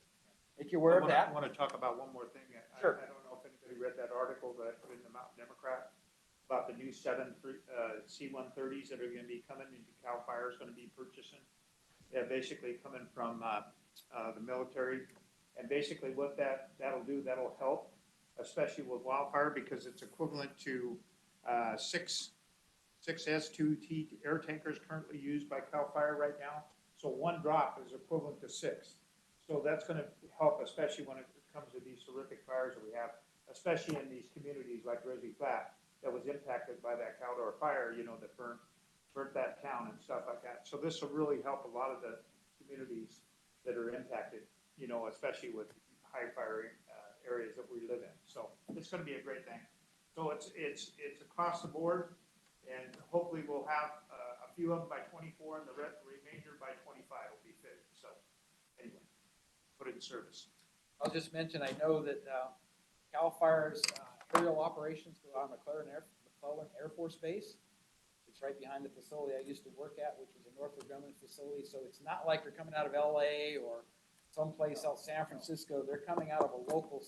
[SPEAKER 1] make you aware of that.
[SPEAKER 7] I want to talk about one more thing.
[SPEAKER 1] Sure.
[SPEAKER 7] I don't know if anybody read that article that I put in the Mountain Democrat about the new C-130s that are going to be coming into Cal Fire is going to be purchasing. Yeah, basically coming from the military. And basically what that'll do, that'll help, especially with wildfire, because it's equivalent to 6 S2T air tankers currently used by Cal Fire right now. So 1 drop is equivalent to 6. So that's going to help, especially when it comes to these horrific fires that we have, especially in these communities like Grizzly Flat that was impacted by that Caldor fire, that burnt that town and stuff like that. So this will really help a lot of the communities that are impacted, especially with high fire areas that we live in. So it's going to be a great thing. So it's across the board, and hopefully we'll have a few of them by 24, and the remainder by 25 will be fitted. So anyway, put it in service.
[SPEAKER 1] I'll just mention, I know that Cal Fire's aerial operations go out on McClellan Air Force Base. It's right behind the facility I used to work at, which was a Northrop Grumman facility. So it's not like they're coming out of LA or someplace else, San Francisco. They're coming out of a local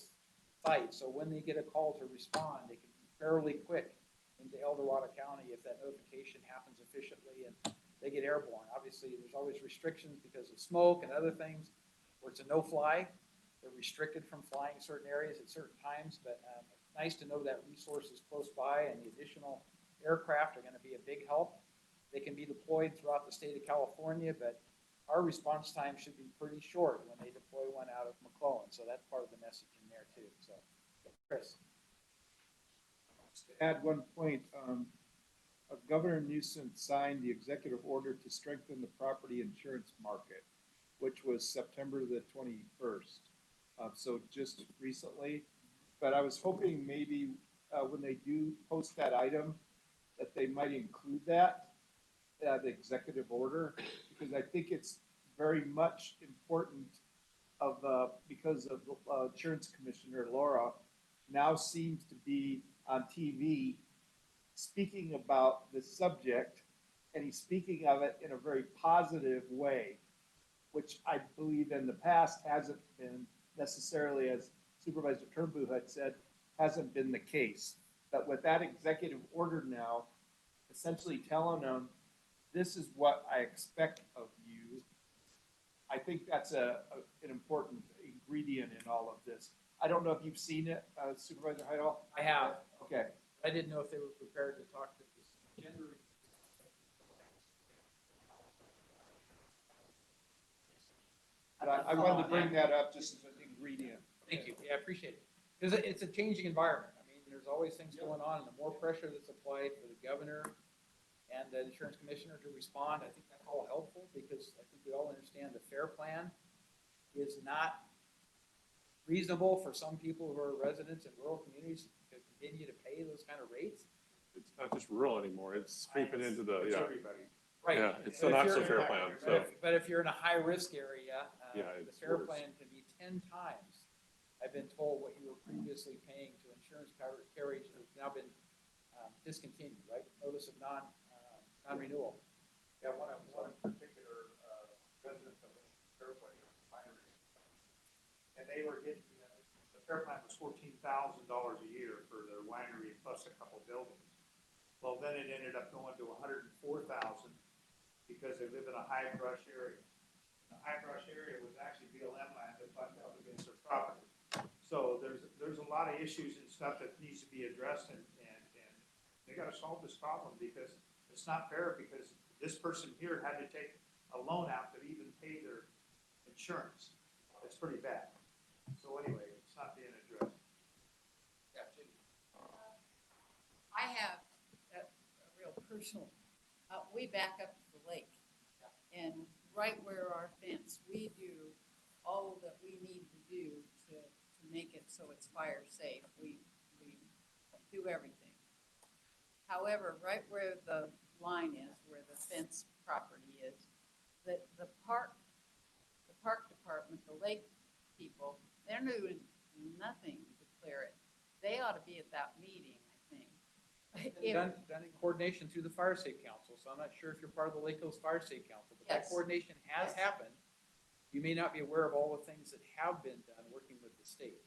[SPEAKER 1] site. So when they get a call to respond, they can be fairly quick into El Dorado County if that notification happens efficiently and they get airborne. Obviously, there's always restrictions because of smoke and other things where it's a no-fly. They're restricted from flying certain areas at certain times, but nice to know that resource is close by, and the additional aircraft are going to be a big help. They can be deployed throughout the state of California, but our response time should be pretty short when they deploy one out of McClellan. So that's part of the message in there too. So, Chris.
[SPEAKER 13] Just to add one point, Governor Newsom signed the executive order to strengthen the property insurance market, which was September the 21st. So just recently, but I was hoping maybe when they do post that item, that they might include that, the executive order, because I think it's very much important because of Insurance Commissioner Laura now seems to be on TV speaking about the subject, and he's speaking of it in a very positive way, which I believe in the past hasn't been necessarily, as Supervisor Turnbull had said, hasn't been the case. But with that executive order now, essentially telling them, this is what I expect of you, I think that's an important ingredient in all of this. I don't know if you've seen it, Supervisor Heidel?
[SPEAKER 1] I have.
[SPEAKER 13] Okay.
[SPEAKER 1] I didn't know if they were prepared to talk to this gender.
[SPEAKER 13] But I wanted to bring that up just as an ingredient.
[SPEAKER 1] Thank you. Yeah, I appreciate it. Because it's a changing environment. I mean, there's always things going on, and the more pressure that's applied for the governor and the insurance commissioner to respond, I think that's all helpful, because I think we all understand the FAIR plan is not reasonable for some people who are residents in rural communities to continue to pay those kind of rates.
[SPEAKER 5] It's not just rural anymore, it's creeping into the,
[SPEAKER 7] It's
[SPEAKER 5] yeah.
[SPEAKER 7] everybody.
[SPEAKER 1] Right.
[SPEAKER 5] Yeah, it's
[SPEAKER 1] But if
[SPEAKER 5] not
[SPEAKER 1] you're
[SPEAKER 5] so
[SPEAKER 1] in
[SPEAKER 5] fair
[SPEAKER 1] a-
[SPEAKER 5] plan,
[SPEAKER 1] but
[SPEAKER 5] so.
[SPEAKER 1] But if you're in a high-risk area,
[SPEAKER 5] Yeah,
[SPEAKER 1] the
[SPEAKER 5] it's
[SPEAKER 1] FAIR
[SPEAKER 5] worse.
[SPEAKER 1] plan can be 10 times, I've been told, what you were previously paying to insurance carriage that's now been discontinued, right? Notice of non-renewal.
[SPEAKER 7] Yeah, one particular resident of the fair plan, and they were getting, the fair plan was $14,000 a year for their winery plus a couple buildings. Well, then it ended up going to $104,000 because they live in a high brush area. The high brush area was actually BLM land that bumped up against their property. So there's a lot of issues and stuff that needs to be addressed, and they gotta solve this problem, because it's not fair, because this person here had to take a loan out to even pay their insurance. It's pretty bad. So anyway, it's not being addressed.
[SPEAKER 1] Yeah, Judy.
[SPEAKER 11] I have a real personal, we back up to the lake. And right where our fence, we do all that we need to do to make it so it's fire safe. We do everything. However, right where the line is, where the fence property is, the park department, the lake people, they're doing nothing to clear it. They ought to be at that meeting, I think.
[SPEAKER 1] Done in coordination through the Fire Safe Council, so I'm not sure if you're part of the Lake Hills Fire Safe Council, but that
[SPEAKER 11] Yes.
[SPEAKER 1] coordination has
[SPEAKER 11] Yes.
[SPEAKER 1] happened. You may not be aware of all the things that have been done working with the state.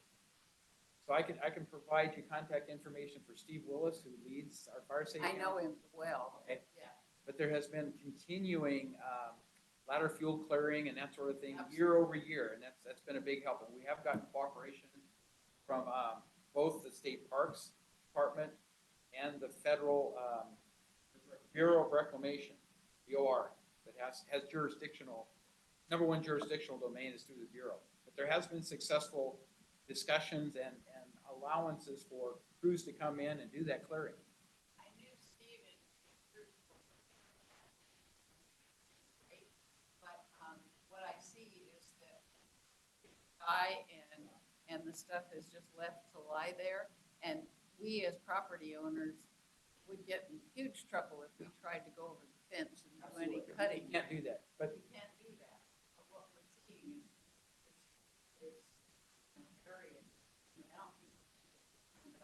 [SPEAKER 1] So I can provide you contact information for Steve Willis, who leads our Fire Safe
[SPEAKER 11] I
[SPEAKER 1] Council.
[SPEAKER 11] know him well.
[SPEAKER 1] Okay.
[SPEAKER 11] Yeah.
[SPEAKER 1] But there has been continuing ladder fuel clearing and that sort of thing
[SPEAKER 11] Absolutely.
[SPEAKER 1] year over year, and that's been a big help. And we have gotten cooperation from both the State Parks Department and the Federal Bureau of Reclamation, BOR, that has jurisdictional, number one jurisdictional domain is through the Bureau. But there has been successful discussions and allowances for crews to come in and do that clearing.
[SPEAKER 11] I knew Steven, but what I see is that and the stuff is just left to lie there, and we as property owners would get in huge trouble if we tried to go over the fence and do any
[SPEAKER 1] Absolutely.
[SPEAKER 11] cutting.
[SPEAKER 1] You can't do that, but
[SPEAKER 11] We can't do that. But what we're seeing is an area, the mountain,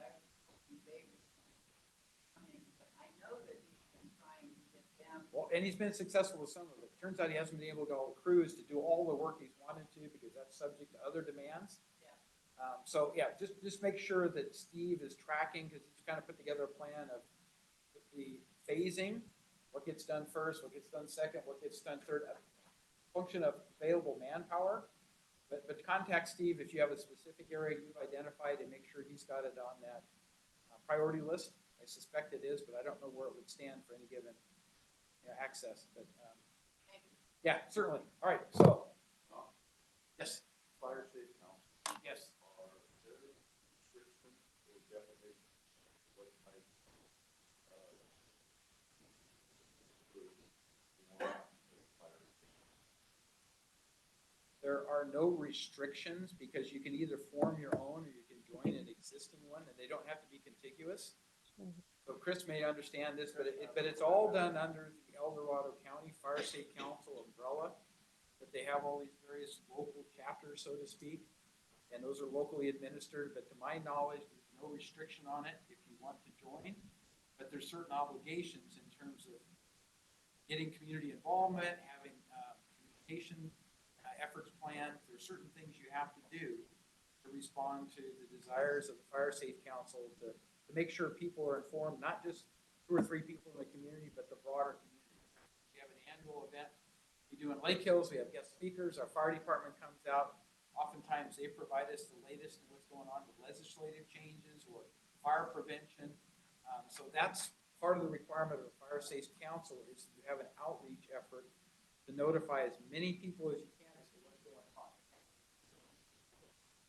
[SPEAKER 11] that I was Davis. I mean, but I know that he's been trying to get them.
[SPEAKER 1] well, and he's been successful with some of it. Turns out he hasn't been able to get all the crews to do all the work he's wanted to, because that's subject to other demands. So yeah, just make sure that Steve is tracking, because he's kind of put together a plan of the phasing, what gets done first, what gets done second, what gets done third, a function of available manpower. But contact Steve if you have a specific area you've identified, and make sure he's got it on that priority list. I suspect it is, but I don't know where it would stand for any given access, but, yeah, certainly. All right, so, yes.
[SPEAKER 2] Fire safe council.
[SPEAKER 1] Yes.
[SPEAKER 2] Are there restrictions or definitions what type
[SPEAKER 1] There are no restrictions because you can either form your own or you can join an existing one, and they don't have to be contiguous. So Chris may understand this, but it's all done under the El Dorado County Fire Safe Council umbrella. But they have all these various local chapters, so to speak, and those are locally administered. But to my knowledge, there's no restriction on it if you want to join. But there's certain obligations in terms of getting community involvement, having communication efforts planned. There's certain things you have to do to respond to the desires of the Fire Safe Council to make sure people are informed, not just 2 or 3 people in the community, but the broader community. We have an annual event we do in Lake Hills. We have guest speakers. Our fire department comes out. Oftentimes they provide us the latest in what's going on with legislative changes or fire prevention. So that's part of the requirement of the Fire Safe Council is you have an outreach effort to notify as many people as you can as to what's going on.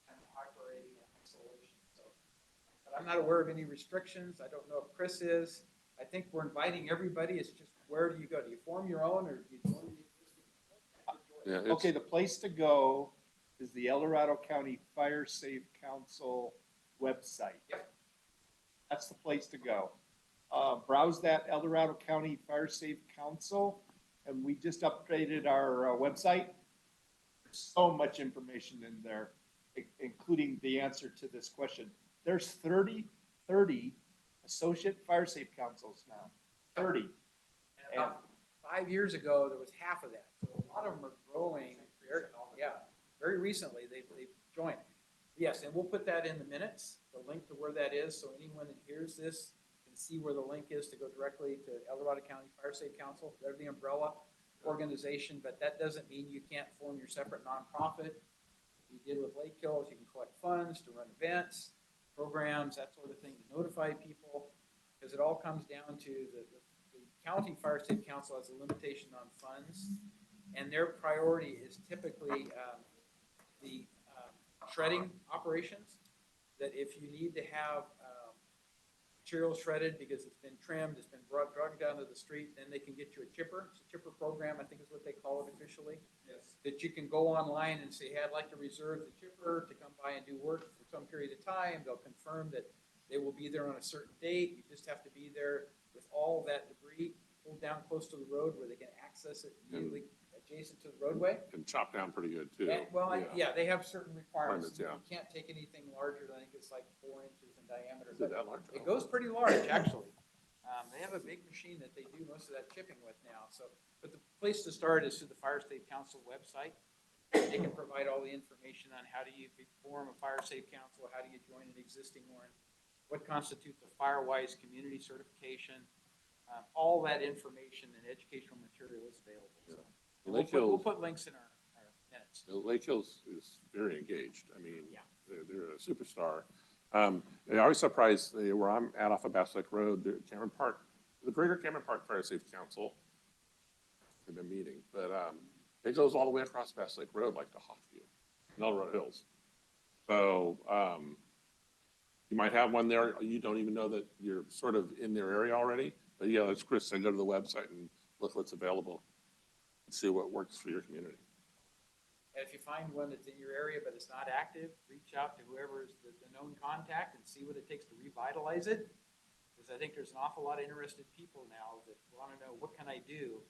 [SPEAKER 1] And operating in isolation. So, but I'm not aware of any restrictions. I don't know if Chris is. I think we're inviting everybody. It's just where do you go? Do you form your own or do you join the existing?
[SPEAKER 2] Yeah,
[SPEAKER 12] Okay, the place to go is the El Dorado County Fire Safe Council website.
[SPEAKER 1] Yep.
[SPEAKER 12] That's the place to go. Browse that El Dorado County Fire Safe Council, and we just updated our website. There's so much information in there, including the answer to this question. There's 30 associate fire safe councils now, 30.
[SPEAKER 1] And about 5 years ago, there was half of that. So a lot of them are growing. Very recently they've joined. Yes, and we'll put that in the minutes, the link to where that is, so anyone that hears this can see where the link is to go directly to El Dorado County Fire Safe Council. They're the umbrella organization, but that doesn't mean you can't form your separate nonprofit. You did with Lake Hills, you can collect funds to run events, programs, that sort of thing, to notify people, because it all comes down to the County Fire Safe Council has a limitation on funds, and their priority is typically the shredding operations, that if you need to have material shredded because it's been trimmed, it's been dragged down to the street, then they can get you a chipper. It's a chipper program, I think is what they call it officially.
[SPEAKER 7] Yes.
[SPEAKER 1] That you can go online and say, hey, I'd like to reserve the chipper to come by and do work for some period of time. They'll confirm that they will be there on a certain date. You just have to be there with all that debris pulled down close to the road where they can access it immediately adjacent to the roadway.
[SPEAKER 5] And chop down pretty good too.
[SPEAKER 1] And, well, yeah, they have certain requirements.
[SPEAKER 5] Yeah.
[SPEAKER 1] You can't take anything larger than, I think it's like 4 inches in diameter.
[SPEAKER 5] Is it that large?
[SPEAKER 1] It goes pretty large, actually. They have a big machine that they do most of that chipping with now. So, but the place to start is through the Fire Safe Council website. They can provide all the information on how do you form a Fire Safe Council, how do you join an existing one, what constitutes a FireWise community certification. All that information and educational material is available. So we'll put links in our minutes.
[SPEAKER 5] Lake Hills is very engaged. I mean,
[SPEAKER 1] Yeah.
[SPEAKER 5] they're a superstar. I was surprised where I'm at off of Bass Lake Road, Cameron Park, the Greater Cameron Park Fire Safe Council, they've been meeting, but it goes all the way across Bass Lake Road, like to Hawkview, and El Dorado Hills. So you might have one there. You don't even know that you're sort of in their area already. But yeah, as Chris said, go to the website and look what's available and see what works for your community.
[SPEAKER 1] And if you find one that's in your area but it's not active, reach out to whoever is the known contact and see what it takes to revitalize it. Because I think there's an awful lot of interested people now that want to know, what can I do?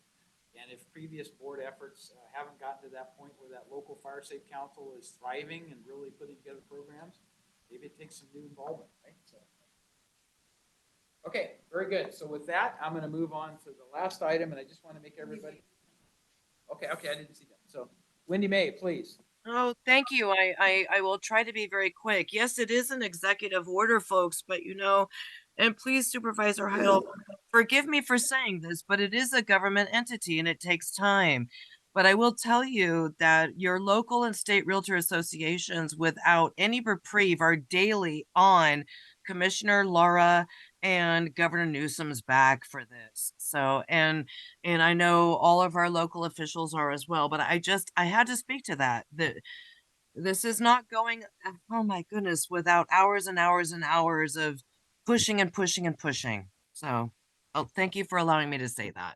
[SPEAKER 1] And if previous board efforts haven't gotten to that point where that local Fire Safe Council is thriving and really putting together programs, maybe it takes some new involvement, right? So. Okay, very good. So with that, I'm going to move on to the last item, and I just want to make everybody. Okay, I didn't see that. So Wendy May, please.
[SPEAKER 9] Oh, thank you. I will try to be very quick. Yes, it is an executive order, folks, but and please, Supervisor Heidel, forgive me for saying this, but it is a government entity and it takes time. But I will tell you that your local and state realtor associations, without any reprieve, are daily on Commissioner Laura and Governor Newsom's back for this. So, and I know all of our local officials are as well, but I had to speak to that. This is not going, oh my goodness, without hours and hours and hours of pushing and pushing and pushing. So, oh, thank you for allowing me to say that.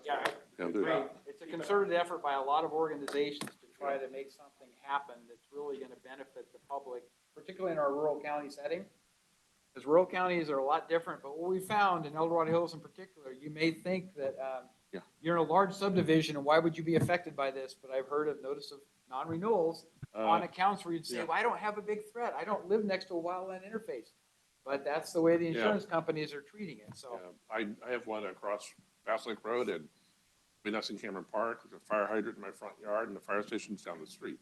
[SPEAKER 1] Yeah,
[SPEAKER 5] Yeah,
[SPEAKER 1] great. It's a concerted effort by a lot of organizations to try to make something happen that's really going to benefit the public, particularly in our rural county setting. Because rural counties are a lot different, but what we found in El Dorado Hills in particular, you may think that
[SPEAKER 5] Yeah.
[SPEAKER 1] you're in a large subdivision and why would you be affected by this? But I've heard of notice of non-renewals on accounts where you'd say,
[SPEAKER 5] yeah.
[SPEAKER 1] well, I don't have a big threat. I don't live next to a wildland interface. But that's the way the insurance companies are treating it, so.
[SPEAKER 5] I have one across Bass Lake Road and that's in Cameron Park. There's a fire hydrant in my front yard and the fire station's down the street.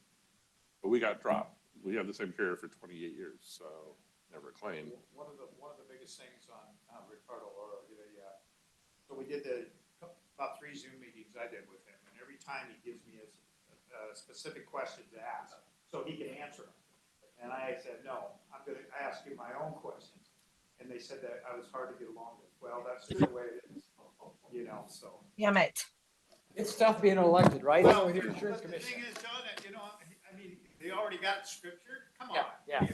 [SPEAKER 5] But we got dropped. We have the same carrier for 28 years, so never claimed.
[SPEAKER 7] One of the biggest things on Ricardo, so we did about 3 Zoom meetings I did with him, and every time he gives me a specific question to ask, so he can answer them. And I said, no, I'm going to ask you my own questions. And they said that I was hard to get along with. Well, that's just the way it is, so.
[SPEAKER 9] Damn it.
[SPEAKER 1] It's tough being elected, right?
[SPEAKER 7] Well,
[SPEAKER 1] With your
[SPEAKER 7] but
[SPEAKER 1] insurance
[SPEAKER 7] the
[SPEAKER 1] commission.
[SPEAKER 7] thing is, John, that, I mean, they already got scripture. Come on.
[SPEAKER 1] Yeah.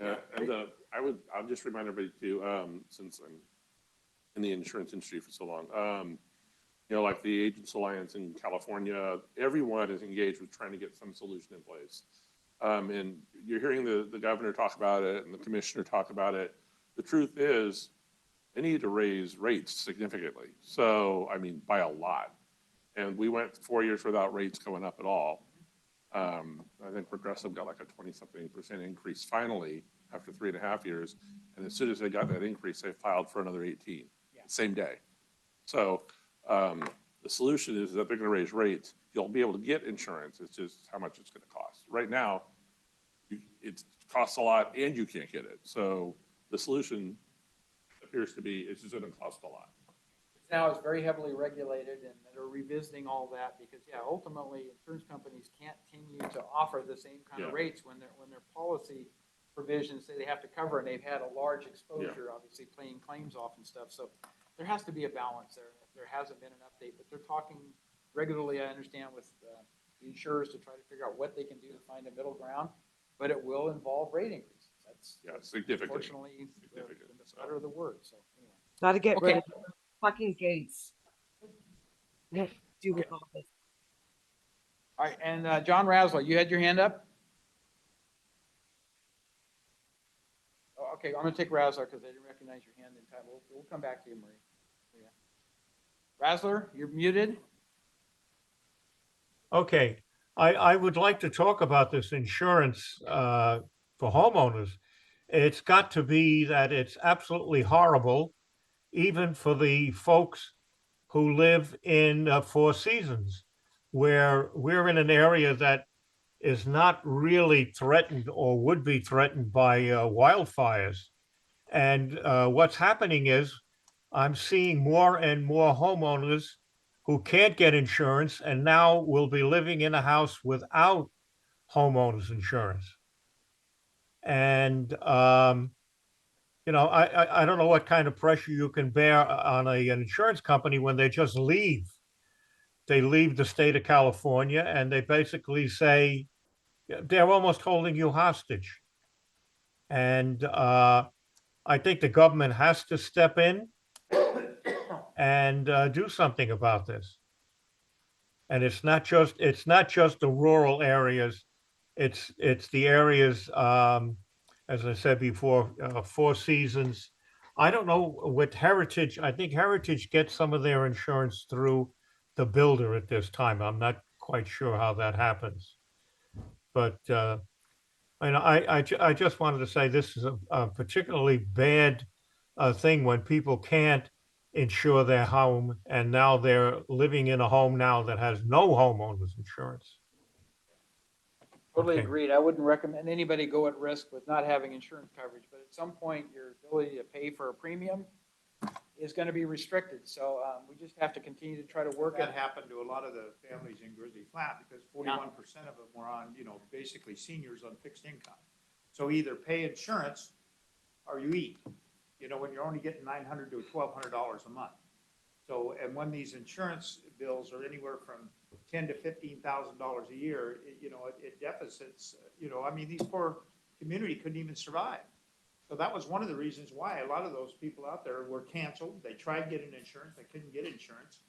[SPEAKER 5] Yeah, and I'll just remind everybody too, since I'm in the insurance industry for so long, like the Agents Alliance in California, everyone is engaged with trying to get some solution in place. And you're hearing the governor talk about it and the commissioner talk about it. The truth is, they need to raise rates significantly. So, I mean, by a lot. And we went 4 years without rates going up at all. I think Progressive got like a 20-something% increase finally after 3.5 years. And as soon as they got that increase, they filed for another 18, same day. So the solution is that they're going to raise rates. You'll be able to get insurance. It's just how much it's going to cost. Right now, it costs a lot and you can't get it. So the solution appears to be it's just going to cost a lot.
[SPEAKER 1] Now it's very heavily regulated and they're revisiting all that because, ultimately insurance companies can't continue to offer the same kind of rates when their policy provisions say they have to cover and they've had a large exposure, obviously paying claims off and stuff. So there has to be a balance there. There hasn't been an update, but they're talking regularly, I understand, with the insurers to try to figure out what they can do to find a middle ground, but it will involve rate increases. That's
[SPEAKER 5] significant.
[SPEAKER 1] Unfortunately, the better of the word. So anyway.
[SPEAKER 9] Got to get
[SPEAKER 1] Okay.
[SPEAKER 9] rid of the fucking gates. Do with all this.
[SPEAKER 1] All right, and John Razzler, you had your hand up? Oh, okay, I'm gonna take Razzler because I didn't recognize your hand in time. We'll come back to you, Marie. Razzler, you're muted.
[SPEAKER 10] Okay, I would like to talk about this insurance for homeowners. It's got to be that it's absolutely horrible, even for the folks who live in Four Seasons, where we're in an area that is not really threatened or would be threatened by wildfires. And what's happening is I'm seeing more and more homeowners who can't get insurance and now will be living in a house without homeowners insurance. And, I don't know what kind of pressure you can bear on an insurance company when they just leave. They leave the state of California and they basically say they're almost holding you hostage. And I think the government has to step in and do something about this. And it's not just the rural areas. It's the areas, as I said before, Four Seasons. I don't know with Heritage. I think Heritage gets some of their insurance through the builder at this time. I'm not quite sure how that happens, but I just wanted to say this is a particularly bad thing when people can't insure their home and now they're living in a home now that has no homeowners insurance.
[SPEAKER 1] Totally
[SPEAKER 10] Okay.
[SPEAKER 1] agreed. I wouldn't recommend anybody go at risk with not having insurance coverage, but at some point, your ability to pay for a premium is going to be restricted. So we just have to continue to try to work
[SPEAKER 7] That
[SPEAKER 1] it.
[SPEAKER 7] happened to a lot of the families in Grizzly Flat because 41% of them were on, basically seniors on fixed income. So either pay insurance or you eat. when you're only getting $900 to $1,200 a month. So, and when these insurance bills are anywhere from $10,000 to $15,000 a year, it deficits, I mean, these poor community couldn't even survive. So that was one of the reasons why a lot of those people out there were canceled. They tried getting insurance, they couldn't get insurance.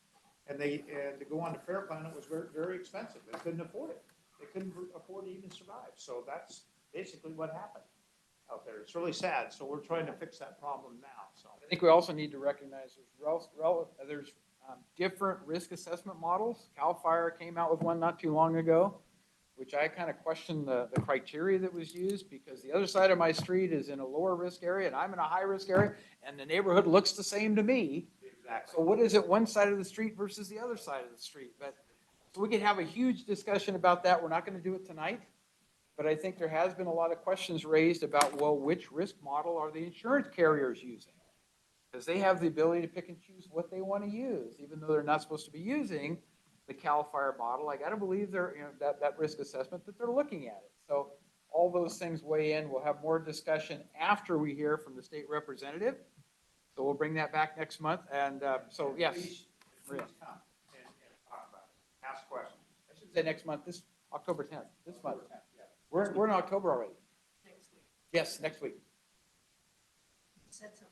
[SPEAKER 7] And to go on the FAIR plan, it was very, very expensive. They couldn't afford it. They couldn't afford to even survive. So that's basically what happened out there. It's really sad. So we're trying to fix that problem now, so.
[SPEAKER 1] I think we also need to recognize there's different risk assessment models. CAL FIRE came out with one not too long ago, which I kind of question the criteria that was used, because the other side of my street is in a lower risk area and I'm in a high risk area, and the neighborhood looks the same to me.
[SPEAKER 7] Exactly.
[SPEAKER 1] So what is it one side of the street versus the other side of the street? But so we could have a huge discussion about that. We're not going to do it tonight, but I think there has been a lot of questions raised about, well, which risk model are the insurance carriers using? Because they have the ability to pick and choose what they want to use, even though they're not supposed to be using the CAL FIRE model. I got to believe they're, that risk assessment, that they're looking at it. So all those things weigh in. We'll have more discussion after we hear from the state representative. So we'll bring that back next month. And so, yes.
[SPEAKER 7] Please
[SPEAKER 1] Maria.
[SPEAKER 7] come and talk about it. Ask questions.
[SPEAKER 1] I should say next month, this October 10th, this month.
[SPEAKER 7] October 10th, yeah.
[SPEAKER 1] We're in October already.
[SPEAKER 3] Next week.
[SPEAKER 1] Yes, next week.
[SPEAKER 3] Said something.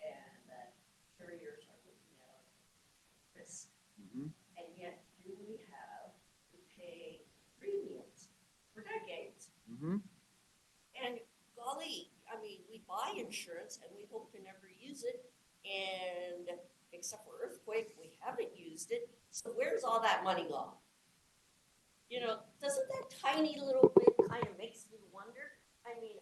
[SPEAKER 3] And that carriers are looking at risk.
[SPEAKER 2] Mhm.
[SPEAKER 3] And yet, here we have to pay premiums for decades.
[SPEAKER 1] Mm-hmm.
[SPEAKER 14] And golly, I mean, we buy insurance and we hope to never use it. And except for earthquake, we haven't used it. So where's all that money gone? Doesn't that tiny little bit kind of makes me wonder? I mean,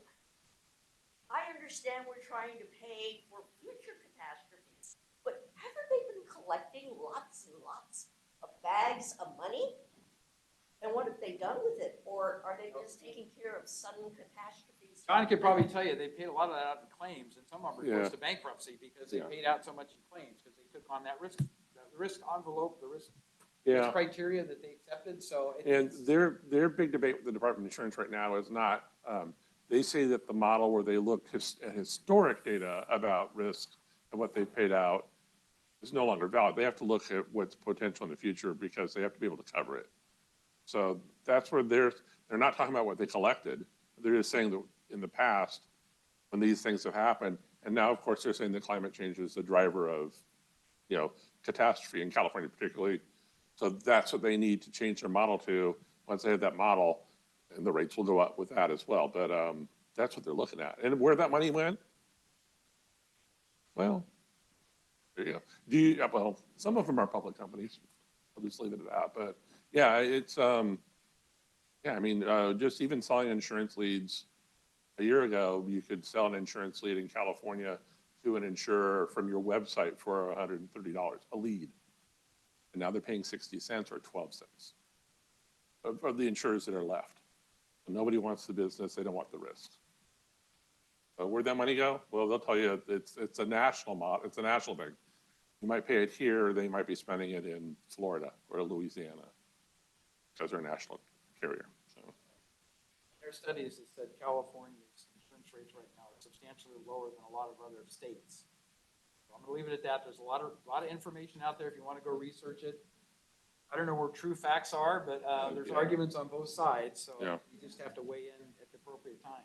[SPEAKER 14] I understand we're trying to pay for future catastrophes, but haven't they been collecting lots and lots of bags of money? And what have they done with it? Or are they just taking care of sudden catastrophes?
[SPEAKER 1] John could probably tell you, they paid a lot of that out in claims, and some of them were close
[SPEAKER 5] Yeah.
[SPEAKER 1] to bankruptcy because they
[SPEAKER 5] Yeah.
[SPEAKER 1] paid out so much in claims, because they took on that risk envelope, the risk
[SPEAKER 5] Yeah.
[SPEAKER 1] criteria that they accepted, so.
[SPEAKER 5] And their big debate with the Department of Insurance right now is not, they say that the model where they look at historic data about risk and what they've paid out is no longer valid. They have to look at what's potential in the future because they have to be able to cover it. So that's where they're not talking about what they collected. They're just saying that in the past, when these things have happened, and now, of course, they're saying that climate change is the driver of, catastrophe in California particularly. So that's what they need to change their model to. Once they have that model, and the rates will go up with that as well. But that's what they're looking at. And where that money went? Well, there you go. Well, some of them are public companies. I'll just leave it at that. But yeah, it's, just even selling insurance leads. A year ago, you could sell an insurance lead in California to an insurer from your website for $130 a lead. And now they're paying 60 cents or 12 cents of the insurers that are left. Nobody wants the business. They don't want the risks. So where'd that money go? Well, they'll tell you it's a national model. It's a national thing. You might pay it here. They might be spending it in Florida or Louisiana because they're a national carrier. So.
[SPEAKER 1] There are studies that said California's insurance rates right now are substantially lower than a lot of other states. So I'm going to leave it at that. There's a lot of information out there if you want to go research it. I don't know where true facts are, but there's arguments on both sides, so you just have to weigh in at the appropriate time.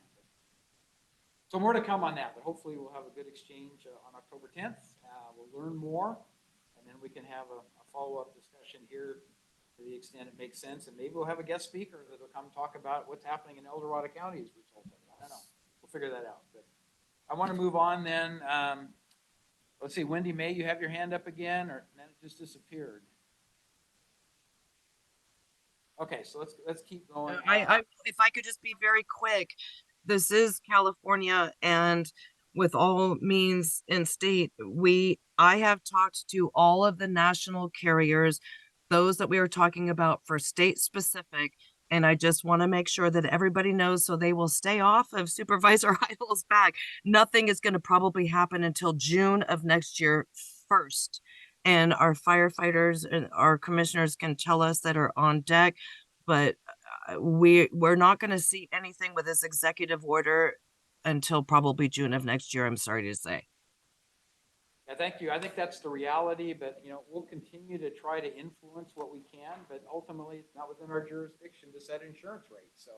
[SPEAKER 1] So more to come on that, but hopefully we'll have a good exchange on October 10th. We'll learn more, and then we can have a follow-up discussion here to the extent it makes sense, and maybe we'll have a guest speaker that will come talk about what's happening in El Dorado County as a result of it. I don't know. We'll figure that out. But I want to move on then. Let's see, Wendy May, you have your hand up again, or then it just disappeared? Okay, so let's keep going.
[SPEAKER 9] If I could just be very quick, this is California, and with all means in state, I have talked to all of the national carriers, those that we are talking about for state specific, and I just want to make sure that everybody knows so they will stay off of Supervisor Heidel's back. Nothing is going to probably happen until June of next year first. and our firefighters and our commissioners can tell us that are on deck. But we're not going to see anything with this executive order until probably June of next year, I'm sorry to say.
[SPEAKER 1] Yeah, thank you. I think that's the reality, but, you know, we'll continue to try to influence what we can, but ultimately it's not within our jurisdiction to set insurance rates. So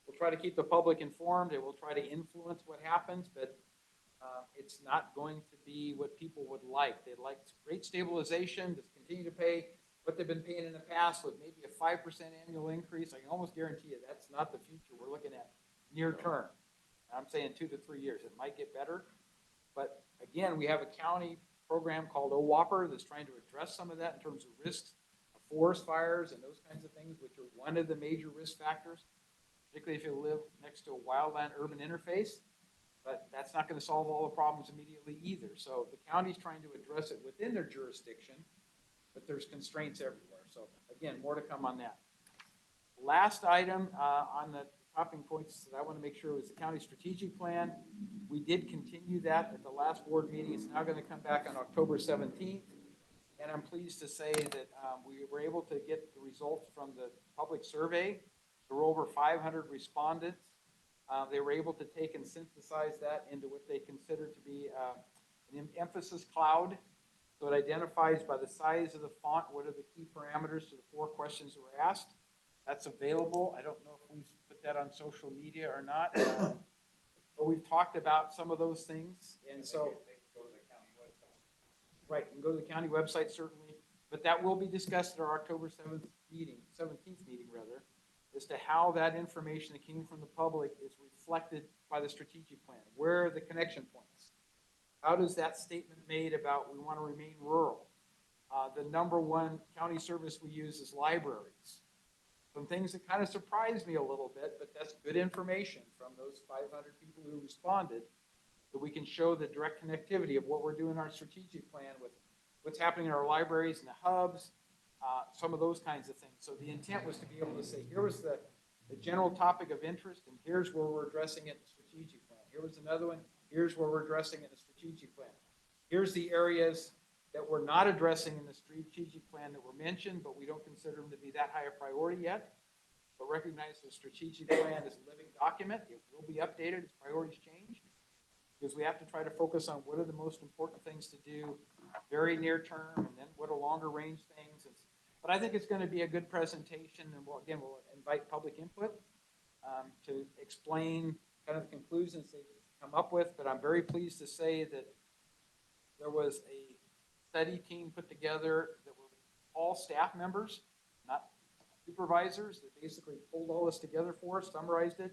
[SPEAKER 1] we'll try to keep the public informed and we'll try to influence what happens, but it's not going to be what people would like. They'd like rate stabilization, to continue to pay what they've been paying in the past with maybe a 5% annual increase. I can almost guarantee you that's not the future we're looking at near term. I'm saying 2 to 3 years. It might get better, but again, we have a county program called OWOPR that's trying to address some of that in terms of risks of forest fires and those kinds of things, which are one of the major risk factors, particularly if you live next to a wildland urban interface. But that's not going to solve all the problems immediately either. So the county's trying to address it within their jurisdiction, but there's constraints everywhere. So again, more to come on that. Last item on the topping points that I want to make sure was the county strategic plan. We did continue that at the last board meeting. It's now going to come back on October 17th. And I'm pleased to say that we were able to get the results from the public survey. There were over 500 respondents. They were able to take and synthesize that into what they consider to be an emphasis cloud. So it identifies by the size of the font what are the key parameters to the 4 questions that were asked. That's available. I don't know if we've put that on social media or not, but we've talked about some of those things. And so, right, you can go to the county website certainly, but that will be discussed at our October 17th meeting rather, as to how that information that came from the public is reflected by the strategic plan. Where are the connection points? How does that statement made about we want to remain rural? The #1 county service we use is libraries. Some things that kind of surprised me a little bit, but that's good information from those 500 people who responded, that we can show the direct connectivity of what we're doing in our strategic plan with what's happening in our libraries and the hubs, some of those kinds of things. So the intent was to be able to say, here was the general topic of interest, and here's where we're addressing it in the strategic plan. Here was another one, here's where we're addressing it in the strategic plan. Here's the areas that we're not addressing in the strategic plan that were mentioned, but we don't consider them to be that high a priority yet. But recognize the strategic plan is a living document. It will be updated as priorities change, because we have to try to focus on what are the most important things to do very near term, and then what are longer range things. But I think it's going to be a good presentation, and we'll invite public input to explain kind of the conclusions they've come up with. But I'm very pleased to say that there was a study team put together that were all staff members, not supervisors, that basically pulled all this together for us, summarized it.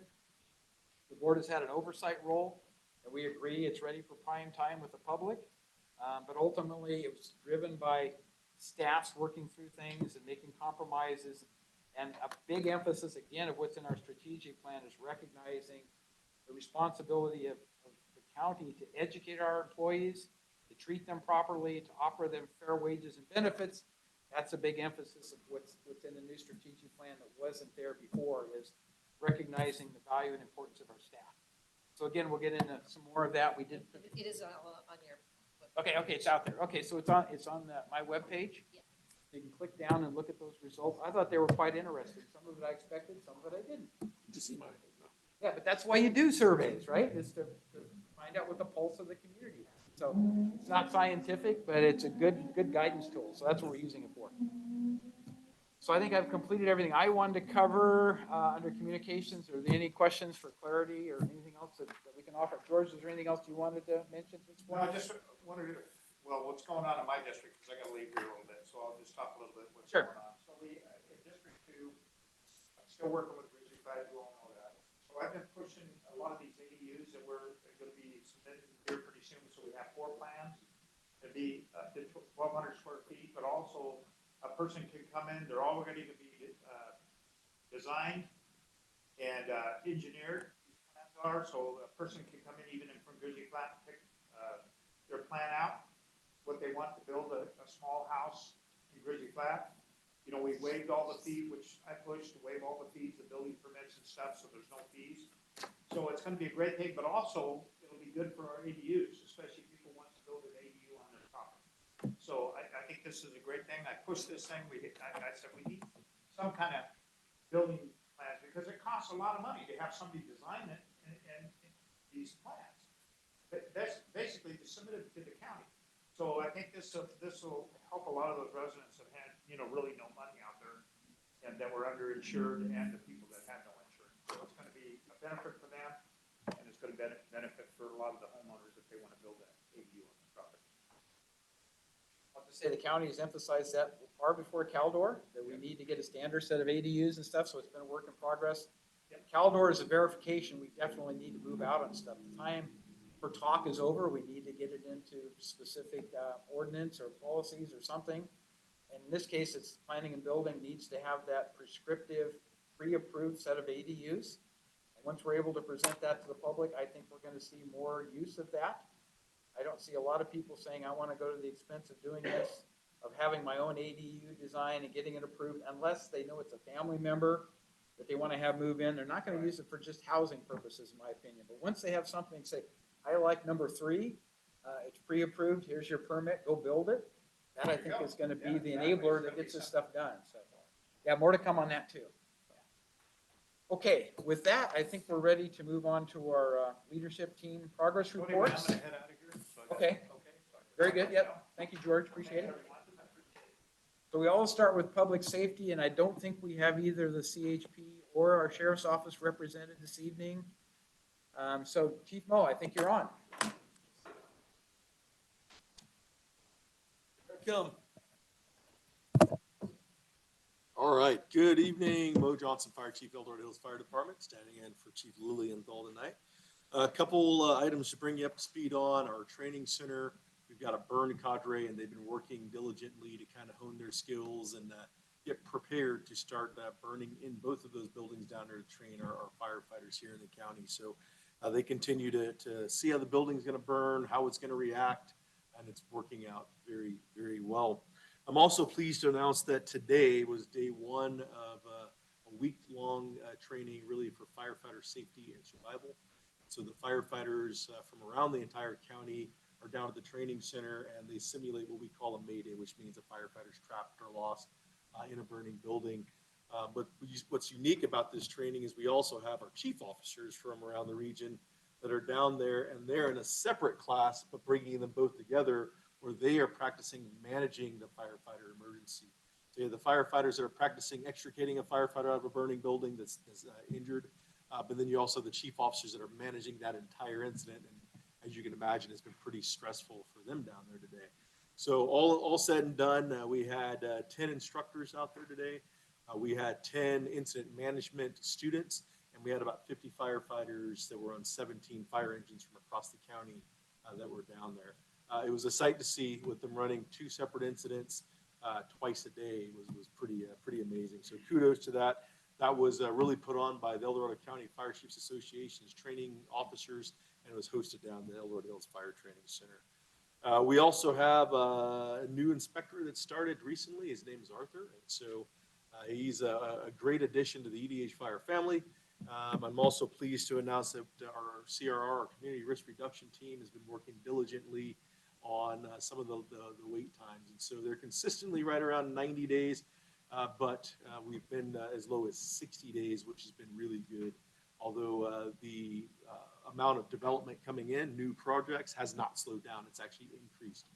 [SPEAKER 1] The board has had an oversight role, and we agree it's ready for prime time with the public. But ultimately, it was driven by staffs working through things and making compromises. And a big emphasis, again, of what's in our strategic plan is recognizing the responsibility of the county to educate our employees, to treat them properly, to offer them fair wages and benefits. That's a big emphasis of what's in the new strategic plan that wasn't there before, is recognizing the value and importance of our staff. So again, we'll get into some more of that. We did.
[SPEAKER 14] It is on your.
[SPEAKER 1] Okay, it's out there. Okay, so it's on my webpage.
[SPEAKER 14] Yeah.
[SPEAKER 1] You can click down and look at those results. I thought they were quite interesting. Some of it I expected, some of it I didn't. Yeah, but that's why you do surveys, right? Is to find out what the pulse of the community is. So it's not scientific, but it's a good guidance tool. So that's what we're using it for. So I think I've completed everything I wanted to cover under communications. Are there any questions for clarity or anything else that we can offer? George, is there anything else you wanted to mention to explain?
[SPEAKER 7] No, I just wondered, what's going on in my district, because I got to leave here a little bit, so I'll just talk a little bit what's
[SPEAKER 1] Sure.
[SPEAKER 7] going on. So we, in District 2, I'm still working with Grizzly Flag, you all know that. So I've been pushing a lot of these ADUs that we're going to be submitting here pretty soon. So we have 4 plans. It'd be up to 1,200 square feet, but also a person can come in. They're all going to be designed and engineered. These plans are, so a person can come in even from Grizzly Flag, pick their plan out, what they want to build a small house in Grizzly Flat. You know, we waived all the fees, which I pushed to waive all the fees, the building permits and stuff, so there's no fees. So it's going to be a great thing, but also it'll be good for our ADUs, especially if people want to build an ADU on their property. So I this is a great thing. I pushed this thing, I said, we need some kind of building plans, because it costs a lot of money to have somebody design it and these plans. But that's basically to submit it to the county. So I think this will help a lot of those residents that had, really no money out there and that were underinsured, and the people that had no insurance. So it's gonna be a benefit for them, and it's gonna benefit for a lot of the homeowners if they wanna build an ADU on the property.
[SPEAKER 1] I'll just say the county has emphasized that far before Caldor, that we need to get a standard set of ADUs and stuff, so it's been a work in progress. Caldor is a verification, we definitely need to move out on stuff. The time for talk is over, we need to get it into specific ordinance or policies or something. And in this case, it's planning and building needs to have that prescriptive, pre-approved set of ADUs. And once we're able to present that to the public, I think we're gonna see more use of that. I don't see a lot of people saying, I want to go to the expense of doing this, of having my own ADU design and getting it approved, unless they know it's a family member that they want to have move in. They're not going to use it for just housing purposes, in my opinion. But once they have something, say, I like number 3, it's pre-approved, here's your permit, go build it. That I think is going to be the enabler that gets this stuff done. So, yeah, more to come on that too. Okay, with that, I think we're ready to move on to our leadership team progress
[SPEAKER 7] Anyway,
[SPEAKER 1] reports.
[SPEAKER 7] I'm gonna head out of here. So I got-
[SPEAKER 1] Okay. Very good, yep. Thank you, George, appreciate it. So we always start with public safety, and I don't think we have either the CHP or our sheriff's office represented this evening. So Chief Mo, I think you're on.
[SPEAKER 6] Come. All right, good evening, Mo Johnson, Fire Chief, El Dorado Hills Fire Department, standing in for Chief Lilienthal tonight. A couple items to bring you up to speed on our training center. We've got a burn cadre, and they've been working diligently to kind of hone their skills and get prepared to start burning in both of those buildings down there to train our firefighters here in the county. So they continue to see how the building's going to burn, how it's going to react, and it's working out very, very well. I'm also pleased to announce that today was day 1 of a week-long training really for firefighter safety and survival. So the firefighters from around the entire county are down at the training center, and they simulate what we call a mayday, which means a firefighter's trapped or lost in a burning building. But what's unique about this training is we also have our chief officers from around the region that are down there, and they're in a separate class, but bringing them both together where they are practicing managing the firefighter emergency. So you have the firefighters that are practicing extricating a firefighter out of a burning building that's injured. But then you also have the chief officers that are managing that entire incident. And as you can imagine, it's been pretty stressful for them down there today. So all said and done, we had 10 instructors out there today. We had 10 incident management students, and we had about 50 firefighters that were on 17 fire engines from across the county that were down there. It was a sight to see with them running 2 separate incidents twice a day. It was pretty amazing. So kudos to that. That was really put on by the El Dorado County Fire Chiefs Association's training officers, and it was hosted down at the El Dorado Hills Fire Training Center. We also have a new inspector that started recently. His name is Arthur, and so he's a great addition to the EDH Fire family. I'm also pleased to announce that our CRR, our Community Risk Reduction Team, has been working diligently on some of the wait times. And so they're consistently right around 90 days. But we've been as low as 60 days, which has been really good. Although the amount of development coming in, new projects, has not slowed down. It's actually increased.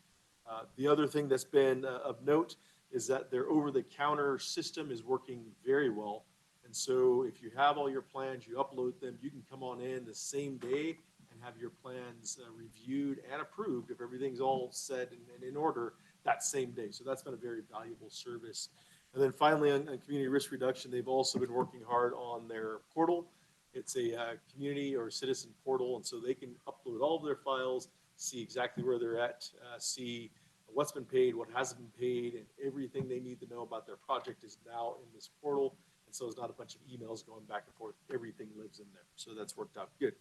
[SPEAKER 6] The other thing that's been of note is that their over-the-counter system is working very well. And so if you have all your plans, you upload them, you can come on in the same day and have your plans reviewed and approved if everything's all set and in order that same day. So that's been a very valuable service. And then finally, on community risk reduction, they've also been working hard on their portal. It's a community or citizen portal, and so they can upload all of their files, see exactly where they're at, see what's been paid, what hasn't been paid, and everything they need to know about their project is now in this portal. And so it's not a bunch of emails going back and forth. Everything lives in there. So that's worked out good.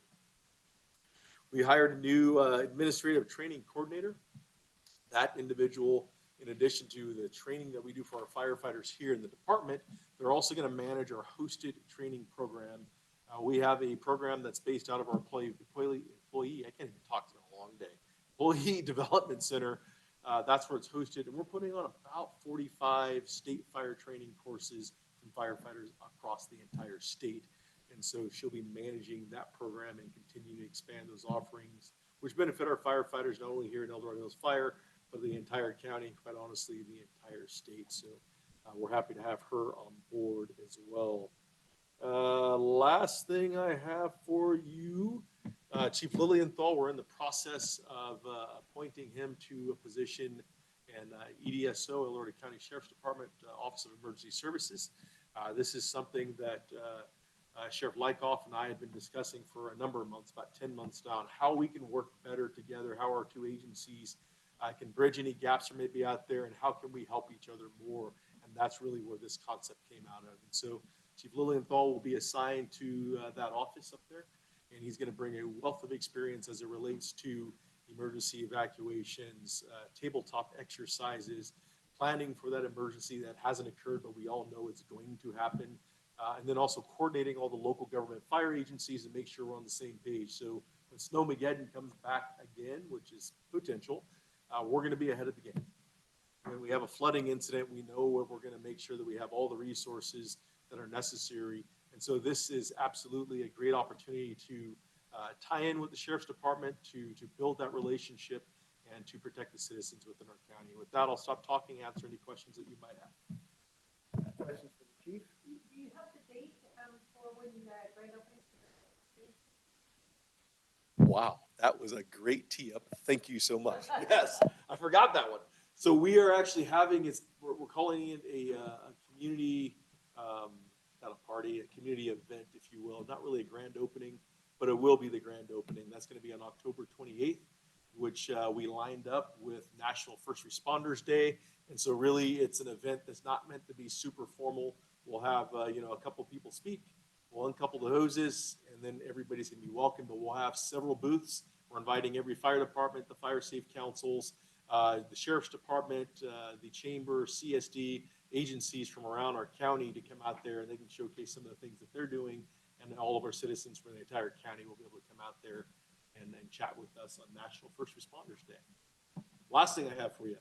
[SPEAKER 6] We hired a new administrative training coordinator. That individual, in addition to the training that we do for our firefighters here in the department, they're also going to manage our hosted training program. We have a program that's based out of our employee I can't even talk, it's been a long day, employee development center That's where it's hosted, and we're putting on about 45 state fire training courses from firefighters across the entire state. And so she'll be managing that program and continue to expand those offerings, which benefit our firefighters, not only here in El Dorado Hills Fire, but the entire county, and quite honestly, the entire state. So we're happy to have her on board as well. Last thing I have for you, Chief Lilienthal, we're in the process of appointing him to a position in EDSO, El Dorado County Sheriff's Department, Office of Emergency Services. This is something that Sheriff Lykoff and I had been discussing for a number of months, about 10 months now, on how we can work better together, how our two agencies can bridge any gaps there may be out there, and how can we help each other more. And that's really where this concept came out of. And so Chief Lilienthal will be assigned to that office up there, and he's going to bring a wealth of experience as it relates to emergency evacuations, tabletop exercises, planning for that emergency that hasn't occurred, but we all know it's going to happen. And then also coordinating all the local government fire agencies and make sure we're on the same page. So when Snowmageddon comes back again, which is potential, we're going to be ahead of the game. When we have a flooding incident, we know what we're going to make sure that we have all the resources that are necessary. And so this is absolutely a great opportunity to tie in with the Sheriff's Department, to build that relationship, and to protect the citizens within our county. With that, I'll stop talking, answer any questions that you might have.
[SPEAKER 1] Questions for the chief?
[SPEAKER 14] Do you have the date for when the grand opening?
[SPEAKER 6] Wow, that was a great tee up. Thank you so much. Yes, I forgot that one. So we are actually having, we're calling it a community, not a party, a community event, if you will. Not really a grand opening, but it will be the grand opening. That's going to be on October 28th, which we lined up with National First Responders Day. And so really it's an event that's not meant to be super formal. We'll have, a couple people speak, we'll uncouple the hoses, and then everybody's going to be welcome. But we'll have several booths. We're inviting every fire department, the fire safe councils, the Sheriff's Department, the Chamber, CSD, agencies from around our county to come out there, and they can showcase some of the things that they're doing. And all of our citizens from the entire county will be able to come out there and chat with us on National First Responders Day. Last thing I have for you.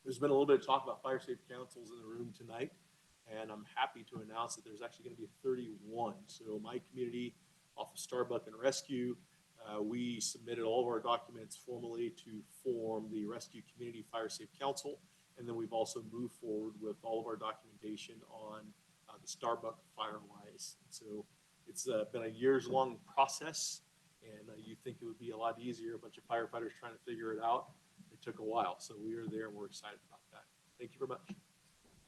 [SPEAKER 6] There's been a little bit of talk about fire safe councils in the room tonight, and I'm happy to announce that there's actually going to be 31. So my community off of Starbuck and Rescue, we submitted all of our documents formally to form the Rescue Community Fire Safe Council, and then we've also moved forward with all of our documentation on the Starbuck Firewise. So it's been a years-long process, and you think it would be a lot easier, a bunch of firefighters trying to figure it out. It took a while, so we are there and we're excited about that. Thank you very much.